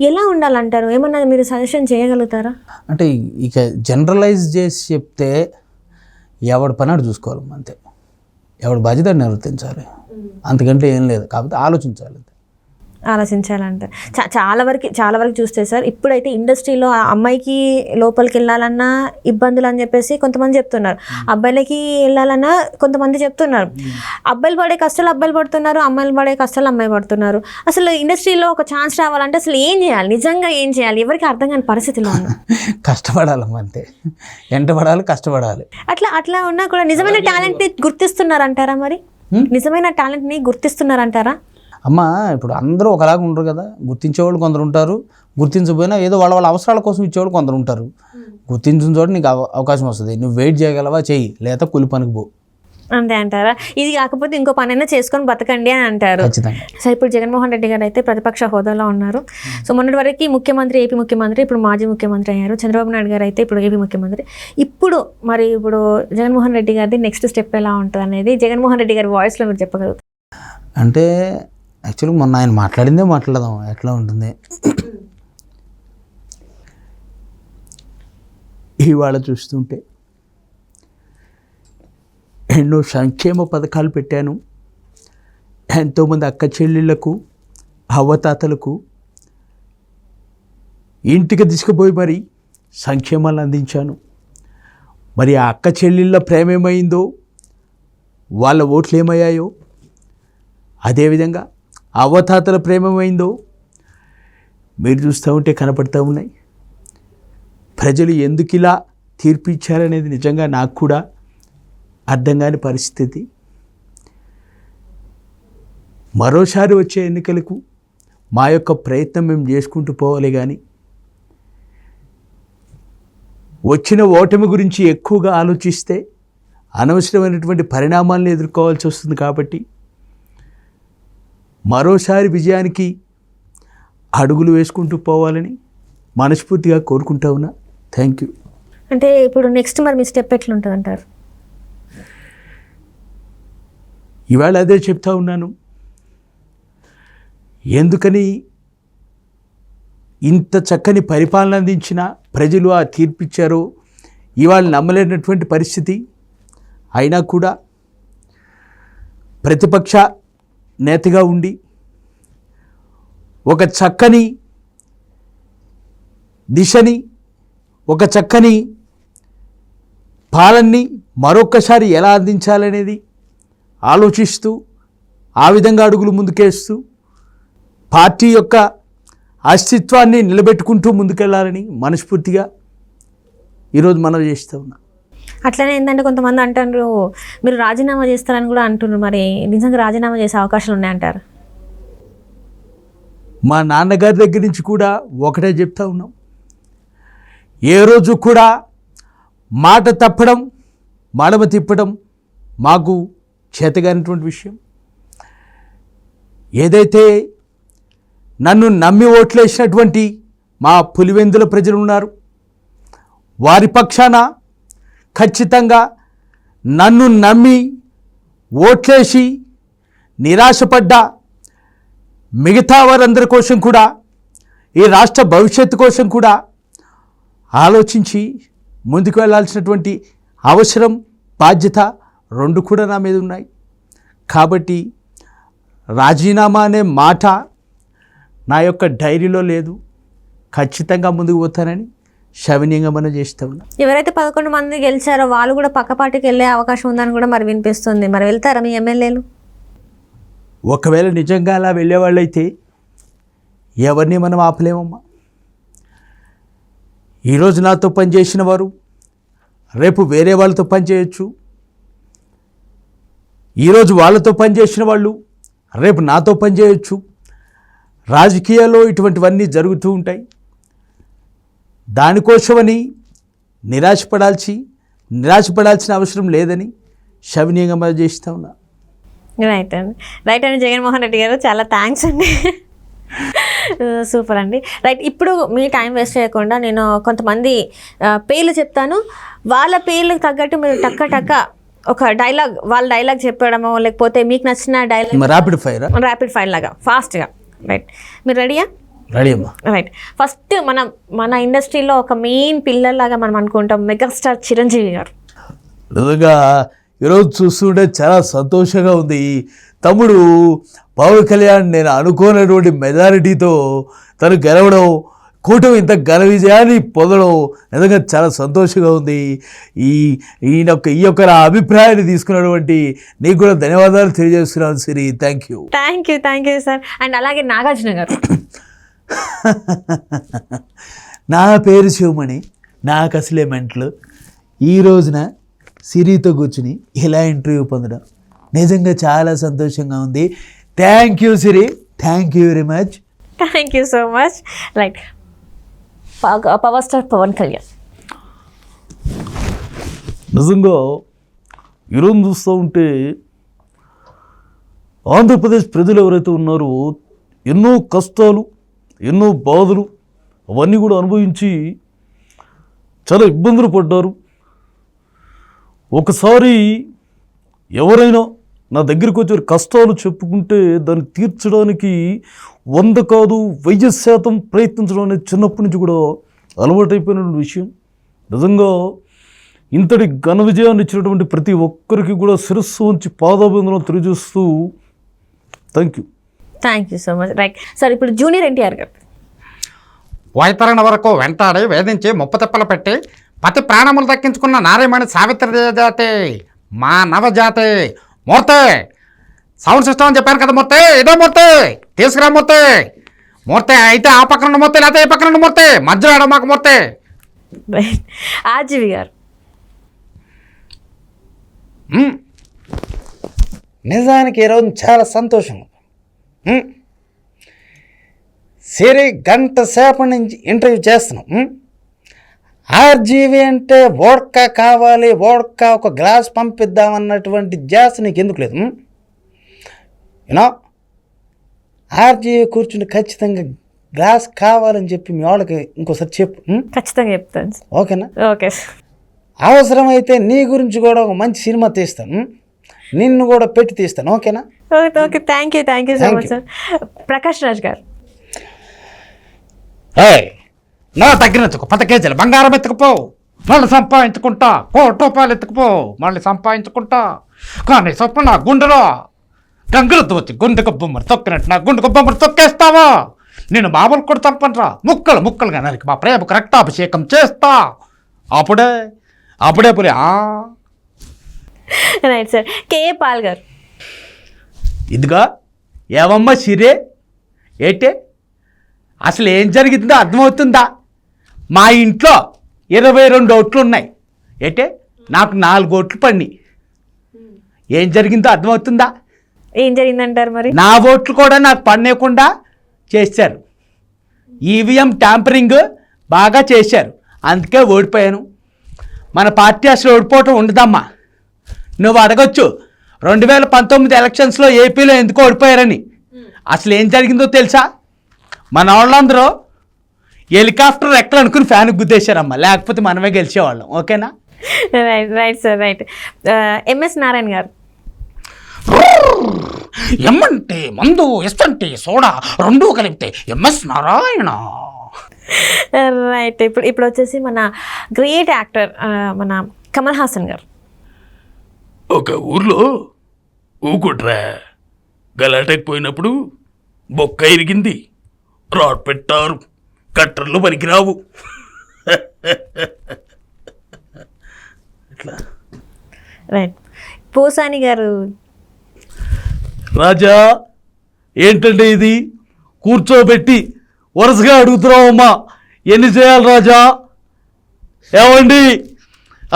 ఎలా ఉండాలంటారు? ఏమన్నా మీరు సజెషన్ చేయగలుగుతారా? అంటే ఇక జనరలైజ్ చేసి చెప్తే ఎవడి పని ఆడు చూసుకోవాలి, అంతే. ఎవడి బాధ్యత నిర్వర్తించాలి, అంతకంటే ఏం లేదు. కాకపోతే ఆలోచించాలంటే చాలా వరకు చూస్తే సార్, ఇప్పుడైతే ఇండస్ట్రీలో అమ్మాయికి లోపలికి వెళ్ళాలన్నా ఇబ్బందులు అని చెప్పేసి కొంతమంది చెప్తున్నారు, అబ్బాయిలకి వెళ్ళాలన్నా కొంతమంది చెప్తున్నారు. అబ్బాయిలు పడే కష్టాలు అబ్బాయిలు పడుతున్నారు, అమ్మాయిలు పడే కష్టాలు అమ్మాయి పడుతున్నారు. అసలు ఇండస్ట్రీలో ఒక ఛాన్స్ రావాలంటే అసలు ఏం చేయాలి? నిజంగా ఏం చేయాలి? ఎవరికి అర్థం కాని పరిస్థితిలో ఉంది. కష్టపడాలమ్మా, అంతే. ఎంటపడాలి, కష్టపడాలి. అట్లా ఉన్నా కూడా నిజమైన టాలెంట్ని గుర్తిస్తున్నారంటారా? మరి నిజమైన టాలెంట్ని గుర్తిస్తున్నారంటారా? అమ్మ, ఇప్పుడు అందరూ ఒకలాగా ఉండరు కదా. గుర్తించేవాళ్ళు కొందరు ఉంటారు, గుర్తించకపోయినా ఏదో వాళ్ళ అవసరాల కోసం ఇచ్చేవాళ్ళు కొందరు ఉంటారు. గుర్తించిన చోట నీకు అవకాశం వస్తుంది. నువ్వు వెయిట్ చేయగలవా? చెయ్యి, లేదా కూలి పనికి పో. అంతే అంటారా? ఇది కాకపోతే ఇంకో పనైనా చేసుకొని బతకండి అని అంటారు. సో ఇప్పుడు జగన్మోహన్ రెడ్డి గారు అయితే ప్రతిపక్ష హోదాలో ఉన్నారు. సో మొన్నటి వరకు ఏపీ ముఖ్యమంత్రి, ఇప్పుడు మాజీ ముఖ్యమంత్రి అయ్యారు. చంద్రబాబు నాయుడు గారు అయితే ఇప్పుడు ఏపీ ముఖ్యమంత్రి. ఇప్పుడు జగన్మోహన్ రెడ్డి గారిది నెక్స్ట్ స్టెప్ ఎలా ఉంటుంది అనేది జగన్మోహన్ రెడ్డి గారి వాయిస్లో మీరు చెప్పగలుగుతారు? అంటే యాక్చువల్గా మొన్న ఆయన మాట్లాడిందే మాట్లాడదాం, ఎట్లా ఉంటుంది. ఇవాళ చూస్తుంటే ఎన్నో సంక్షేమ పథకాలు పెట్టాను, ఎంతోమంది అక్క చెల్లెళ్లకు, అవ్వతాతలకు ఇంటికి తీసుకుపోయి మరి సంక్షేమాలు అందించాను. మరి ఆ అక్క చెల్లెళ్ళ ప్రేమ ఏమైందో, వాళ్ళ ఓట్లు ఏమయ్యాయో, అదేవిధంగా అవ్వతాతల ప్రేమమైందో మీరు చూస్తూ ఉంటే కనపడుతూ ఉన్నాయి. ప్రజలు ఎందుకు ఇలా తీర్పు ఇచ్చారనేది నిజంగా నాకు కూడా అర్థం కాని పరిస్థితి. మరోసారి వచ్చే ఎన్నికలకు మా యొక్క ప్రయత్నం మేము చేసుకుంటూ పోవాలి, కానీ వచ్చిన ఓటమి గురించి ఎక్కువగా ఆలోచిస్తే అనవసరమైనటువంటి పరిణామాలను ఎదుర్కోవాల్సి వస్తుంది. కాబట్టి మరోసారి విజయానికి అడుగులు వేసుకుంటూ పోవాలని మనస్ఫూర్తిగా కోరుకుంటా ఉన్నా. Thank you. అంటే ఇప్పుడు నెక్స్ట్ మరి మీ స్టెప్ ఎట్లుంటుంది అంటారు? ఇవాళ అదే చెప్తా ఉన్నాను. ఎందుకని ఇంత చక్కని పరిపాలన అందించిన ప్రజలు ఆ తీర్పిచ్చారో ఇవాళ నమ్మలేనటువంటి పరిస్థితి. అయినా కూడా ప్రతిపక్ష నేతగా ఉండి ఒక చక్కని దిశని, ఒక చక్కని పాలనని మరొక్కసారి ఎలా అందించాలనేది ఆలోచిస్తూ ఆ విధంగా అడుగులు ముందుకేస్తూ పార్టీ యొక్క అస్తిత్వాన్ని నిలబెట్టుకుంటూ ముందుకెళ్లాలని మనస్ఫూర్తిగా ఈరోజు మనం చేస్తూ ఉన్నాం. అట్లనే ఏంటంటే కొంతమంది అంటారు మీరు రాజీనామా చేస్తారని కూడా అంటున్నారు. మరి నిజంగా రాజీనామా చేసే అవకాశాలు ఉన్నాయంటారు? మా నాన్నగారి దగ్గర నుంచి కూడా ఒకటే చెప్తా ఉన్నాం. ఏ రోజు కూడా మాట తప్పడం, మడమ తిప్పడం మాకు చేతగానటువంటి విషయం. ఏదైతే నన్ను నమ్మి ఓట్లేసినటువంటి మా పులివెందుల ప్రజలు ఉన్నారు, వారి పక్షాన ఖచ్చితంగా నన్ను నమ్మి ఓట్లేసి నిరాశపడ్డ మిగతా వారందరి కోసం కూడా, ఈ రాష్ట్ర భవిష్యత్తు కోసం కూడా ఆలోచించి ముందుకు వెళ్ళాల్సినటువంటి అవసరం, బాధ్యత రెండు కూడా నా మీద ఉన్నాయి. కాబట్టి రాజీనామా అనే మాట నా యొక్క డైరీలో లేదు. ఖచ్చితంగా ముందుకు పోతానని శవనీయంగా మనం చేస్తూ ఉన్నాం. ఎవరైతే 11 మంది గెలిచారో వాళ్ళు కూడా పక్క పార్టీకి వెళ్ళే అవకాశం ఉందని కూడా మరి వినిపిస్తుంది. మరి వెళ్తారా మీ ఎమ్మెల్యేలు? ఒకవేళ నిజంగా అలా వెళ్ళేవాళ్ళైతే ఎవరిని మనం ఆపలేమమ్మా. ఈరోజు నాతో పనిచేసిన వారు రేపు వేరే వాళ్ళతో పనిచేయచ్చు. ఈరోజు వాళ్ళతో పనిచేసిన వాళ్ళు రేపు నాతో పనిచేయచ్చు. రాజకీయాల్లో ఇటువంటివన్నీ జరుగుతూ ఉంటాయి. దానికోసమని నిరాశపడాల్సిన అవసరం లేదని శవనీయంగా మనం చేస్తూ ఉన్నా. రైట్ అండి జగన్మోహన్ రెడ్డి గారు, చాలా థ్యాంక్స్ అండి. సూపర్ అండి. రైట్, ఇప్పుడు మీ టైం వేస్ట్ చేయకుండా నేను కొంతమంది పేర్లు చెప్తాను. వాళ్ళ పేర్లకు తగ్గట్టు మీరు టక్క ఒక డైలాగ్, వాళ్ళ డైలాగ్ చెప్పడమో లేకపోతే మీకు నచ్చిన డైలాగ్ ర్యాపిడ్ ఫైర్ లాగా ఫాస్ట్గా. రైట్, మీరు రెడీయా? రెడీ అమ్మా. రైట్, ఫస్ట్ మన ఇండస్ట్రీలో ఒక మెయిన్ పిల్లర్ లాగా మనం అనుకుంటాం మెగాస్టార్ చిరంజీవి గారు. నిజంగా ఈరోజు చూస్తుంటే చాలా సంతోషంగా ఉంది. తమ్ముడు పవన్ కళ్యాణ్ నేను అనుకోనటువంటి మెజారిటీతో తను గెలవడం, కూటమి ఇంత ఘన విజయాన్ని పొందడం నిజంగా చాలా సంతోషంగా ఉంది. ఈ యొక్క నా అభిప్రాయాన్ని తీసుకున్నటువంటి నీకు కూడా ధన్యవాదాలు తెలియజేస్తున్నాను Siri. Thank you sir. And అలాగే నాగార్జున గారు. నా పేరు శివమణి, నాకు అసలే మెంటలు. ఈ రోజున సిరితో కూర్చుని ఇలా ఇంటర్వ్యూ పొందడం నిజంగా చాలా సంతోషంగా ఉంది. Thank you Siri, thank you very much. Thank you so much. Right, power star Pawan Kalyan. నిజంగా ఈరోజు చూస్తూ ఉంటే ఆంధ్రప్రదేశ్ ప్రజలు ఎవరైతే ఉన్నారో ఎన్నో కష్టాలు, ఎన్నో బాధలు అవన్నీ కూడా అనుభవించి చాలా ఇబ్బందులు పడ్డారు. ఒకసారి ఎవరైనా నా దగ్గరికి వచ్చి కష్టాలు చెప్పుకుంటే దాన్ని తీర్చడానికి 100 కాదు 1000% ప్రయత్నించడం అనేది చిన్నప్పటి నుంచి కూడా అలవాటైపోయిన విషయం. నిజంగా ఇంతటి ఘన విజయాన్ని ఇచ్చినటువంటి ప్రతి ఒక్కరికి కూడా శిరస్సు ఉంచి పాదాభివందనం తెలియజేస్తూ thank you so much. Right sir, ఇప్పుడు జూనియర్ ఎన్టీఆర్ గారు. వైతరణ వరకు వెంటాడి వేధించి ముప్పతిప్పలు పెట్టి పతి ప్రాణములు దక్కించుకున్న నారీమణి సావిత్రి జాతి మా నవజాతి మూర్తి సౌండ్ సిస్టమ్ అని చెప్పాను కదా మూర్తి, ఇదో మూర్తి, తీసుకురా మూర్తి. మూర్తి అయితే ఆ పక్కన ఉన్న మూర్తి, లేకపోతే ఈ పక్కన ఉన్న మూర్తి, మధ్యలో ఆడ మాకు మూర్తి. ఆర్జీవి గారు. నిజానికి ఈరోజు చాలా సంతోషం. సిరి గంట సేపటి నుంచి ఇంటర్వ్యూ చేస్తున్నాం. ఆర్జీవి అంటే వోడ్కా కావాలి, వోడ్కా ఒక గ్లాస్ పంపిద్దామన్నటువంటి జాస్ నీకు ఎందుకు లేదు? యూనో ఆర్జీవి కూర్చుని ఖచ్చితంగా గ్లాస్ కావాలని చెప్పి మీ వాళ్ళకి ఇంకోసారి చెప్పు. ఖచ్చితంగా చెప్తాను. ఓకేనా? ఓకే. అవసరమైతే నీ గురించి కూడా ఒక మంచి సినిమా తీస్తాను, నిన్ను కూడా పెట్టి తీస్తాను. ఓకేనా? Okay okay, thank you so much sir. Prakash Raj గారు. నా దగ్గర ఎత్తుకో, 10 కేజీలు బంగారం ఎత్తుకుపో, మళ్ళీ సంపాదించుకుంటా. ₹1 ఎత్తుకుపో, మళ్ళీ సంపాదించుకుంటా. కానీ స్వప్న నా గుండెలో గంగులు దోచి గుండెకు బొమ్మను తొక్కినట్టు నా గుండెకు బొమ్మను తొక్కేస్తావా? నేను మామూలు కూడా చంపనరా, ముక్కలు ముక్కలుగా నరికి మా ప్రేమకు రక్తాభిషేకం చేస్తా. అప్పుడే పులి. Right sir. కేఏ పాల్ గారు. ఇదిగా ఏవమ్మా సిరే, ఏంటే అసలు ఏం జరిగిందో అర్థమవుతుందా? మా ఇంట్లో 22 ఓట్లు ఉన్నాయి, ఏంటే నాకు 4 ఓట్లు పడినాయి. ఏం జరిగిందో అర్థమవుతుందా? ఏం జరిగిందంటారు మరి? నా ఓట్లు కూడా నాకు పడనేకుండా చేశారు. ఈవీఎం ట్యాంపరింగ్ బాగా చేశారు, అందుకే ఓడిపోయాను. మన పార్టీ అసలు ఓడిపోవటం ఉండదమ్మా. నువ్వు అడగొచ్చు 2019 ఎలక్షన్స్లో ఏపీలో ఎందుకు ఓడిపోయారని. అసలు ఏం జరిగిందో తెలుసా? మన వాళ్ళందరూ హెలికాప్టర్ రెక్కలు అనుకుని ఫ్యాన్ గుద్దేశారమ్మా, లేకపోతే మనమే గెలిచేవాళ్ళం. ఓకేనా? Right sir, right. MS Narayana గారు. ఎమ్మంటే మందు, ఎస్తంటే సోడా, 2 కలిపితే ఎంఎస్ నారాయణ. రైట్. ఇప్పుడు వచ్చేసి మన గ్రేట్ యాక్టర్ మన కమల్ హాసన్ గారు. ఒక ఊర్లో ఊకుట్రా గలాటకి పోయినప్పుడు బొక్క ఇరిగింది, రాడ్ పెట్టారు, కట్టర్లు పనికిరావు. రైట్. పోసాని గారు. రాజా ఏంటంటే ఇది కూర్చోబెట్టి వరుసగా అడుగుతున్నావమ్మా, ఎన్ని చేయాలి రాజా? ఏమండి,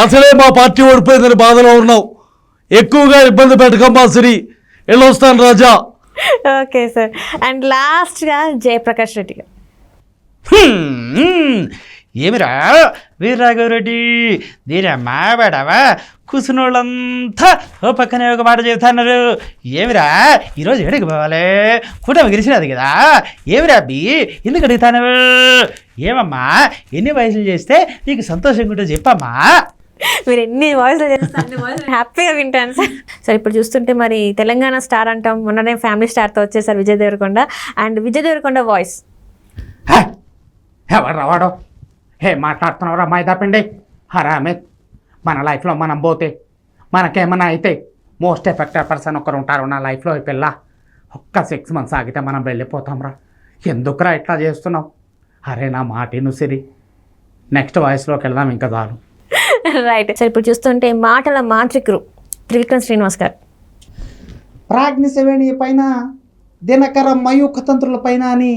అసలే మా పార్టీ ఓడిపోయిందని బాధలో ఉన్నావు, ఎక్కువగా ఇబ్బంది పెట్టకమ్మా సిరి, వెళ్ళొస్తాను రాజా. Okay sir. అండ్ లాస్ట్గా జయప్రకాష్ రెడ్డి గారు. ఏమిరా వీరరాఘవరెడ్డి, దీనమ్మా బేడవా కూర్చున్న వాళ్ళంతా ఓ పక్కనే ఒక మాట చెబుతున్నారు. ఏమిరా ఈరోజు ఎడికి పోవాలి, కూటమి గెలిచినది కదా, ఏమిరా అబ్బి ఎందుకు అడుగుతాను? ఏమమ్మా ఎన్ని వయసులు చేస్తే నీకు సంతోషంగా ఉంటుందో చెప్పమ్మా. మీరు ఎన్ని వాయిస్లు చేస్తారు, హ్యాపీగా వింటాను సార్. సార్ ఇప్పుడు చూస్తుంటే మరి తెలంగాణ స్టార్ అంటాం, మొన్ననే ఫ్యామిలీ స్టార్తో వచ్చేసారు విజయ్ దేవరకొండ. And Vijay Deverakonda voice. ఎవరు రావాడో మాట్లాడుతున్నావురా మైదాపిండి హరామే. మన లైఫ్లో మనం పోతే మనకేమన్నా అయితే మోస్ట్ ఎఫెక్టెడ్ పర్సన్ ఒకరు ఉంటారు నా లైఫ్లో. ఈ పిల్ల ఒక్క 6 months ఆగితే మనం వెళ్ళిపోతాంరా. ఎందుకురా ఇట్లా చేస్తున్నావు? అరే నా మాటిను సిరి, నెక్స్ట్ వాయిస్లోకి వెళ్దాం ఇంకా చాలు. Right sir. ఇప్పుడు చూస్తుంటే మాటల మాంత్రికుడు త్రివిక్రమ్ శ్రీనివాస్ గారు. ప్రాజ్ఞశవేణి పైన, దినకర మయూఖ తంత్రుల పైన అని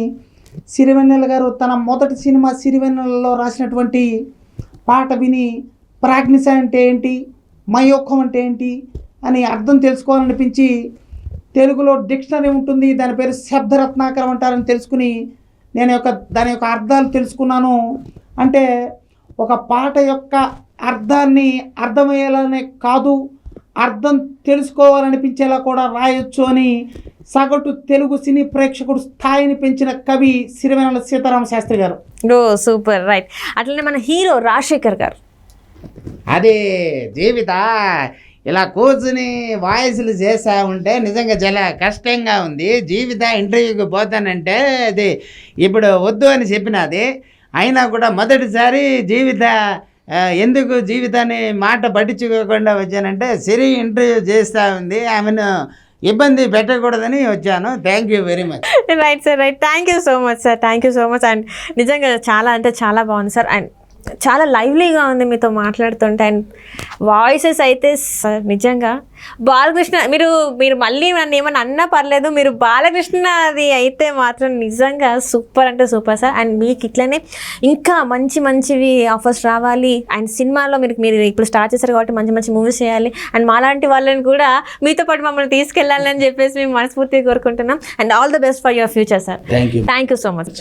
సిరివెన్నెల గారు తన మొదటి సినిమా సిరివెన్నెలలో రాసినటువంటి పాట విని ప్రాజ్ఞశ అంటే ఏంటి, మయూఖం అంటే ఏంటి అని అర్థం తెలుసుకోవాలనిపించి తెలుగులో డిక్షనరీ ఉంటుంది, దాని పేరు శబ్దరత్నాకరం అంటారని తెలుసుకుని నేను దాని యొక్క అర్థాలు తెలుసుకున్నాను. అంటే ఒక పాట యొక్క అర్థాన్ని అర్థమయ్యేలానే కాదు, అర్థం తెలుసుకోవాలనిపించేలా కూడా రాయొచ్చు అని సగటు తెలుగు సినీ ప్రేక్షకుడు స్థాయిని పెంచిన కవి సిరివెన్నెల సీతారామ శాస్త్రి గారు. ఓ సూపర్. రైట్. అట్లనే మన హీరో రాజశేఖర్ గారు. అదే జీవిత ఇలా కూర్చుని వాయిస్లు చేసా ఉంటే నిజంగా చాలా కష్టంగా ఉంది. జీవిత ఇంటర్వ్యూకి పోతానంటే అది ఇప్పుడు వద్దు అని చెప్పినది, అయినా కూడా మొదటిసారి జీవిత ఎందుకు జీవితాన్ని మాట పట్టించుకోకుండా వచ్చానంటే సిరి ఇంటర్వ్యూ చేస్తూ ఉంది, ఆమెను ఇబ్బంది పెట్టకూడదని వచ్చాను. Thank you very much. Right sir, right. Thank you so much sir, thank you so much. And నిజంగా చాలా అంటే చాలా బాగుంది సార్. అండ్ చాలా లైవ్లీగా ఉంది మీతో మాట్లాడుతుంటే. అండ్ వాయిసెస్ అయితే నిజంగా బాలకృష్ణ, మీరు మళ్ళీ నన్ను ఏమన్నా అన్నా పర్లేదు, మీరు బాలకృష్ణ అది అయితే మాత్రం నిజంగా సూపర్ అంటే సూపర్ సార్. అండ్ మీకు ఇట్లనే ఇంకా మంచివి ఆఫర్స్ రావాలి. అండ్ సినిమాలో మీరు ఇప్పుడు స్టార్ట్ చేశారు కాబట్టి మంచి మంచి మూవీస్ చేయాలి. అండ్ మాలాంటి వాళ్ళని కూడా మీతో పాటు మమ్మల్ని తీసుకెళ్ళాలని చెప్పేసి మేము మనస్ఫూర్తిగా కోరుకుంటున్నాం. And all the best for your future sir. Thank you. Thank you so much.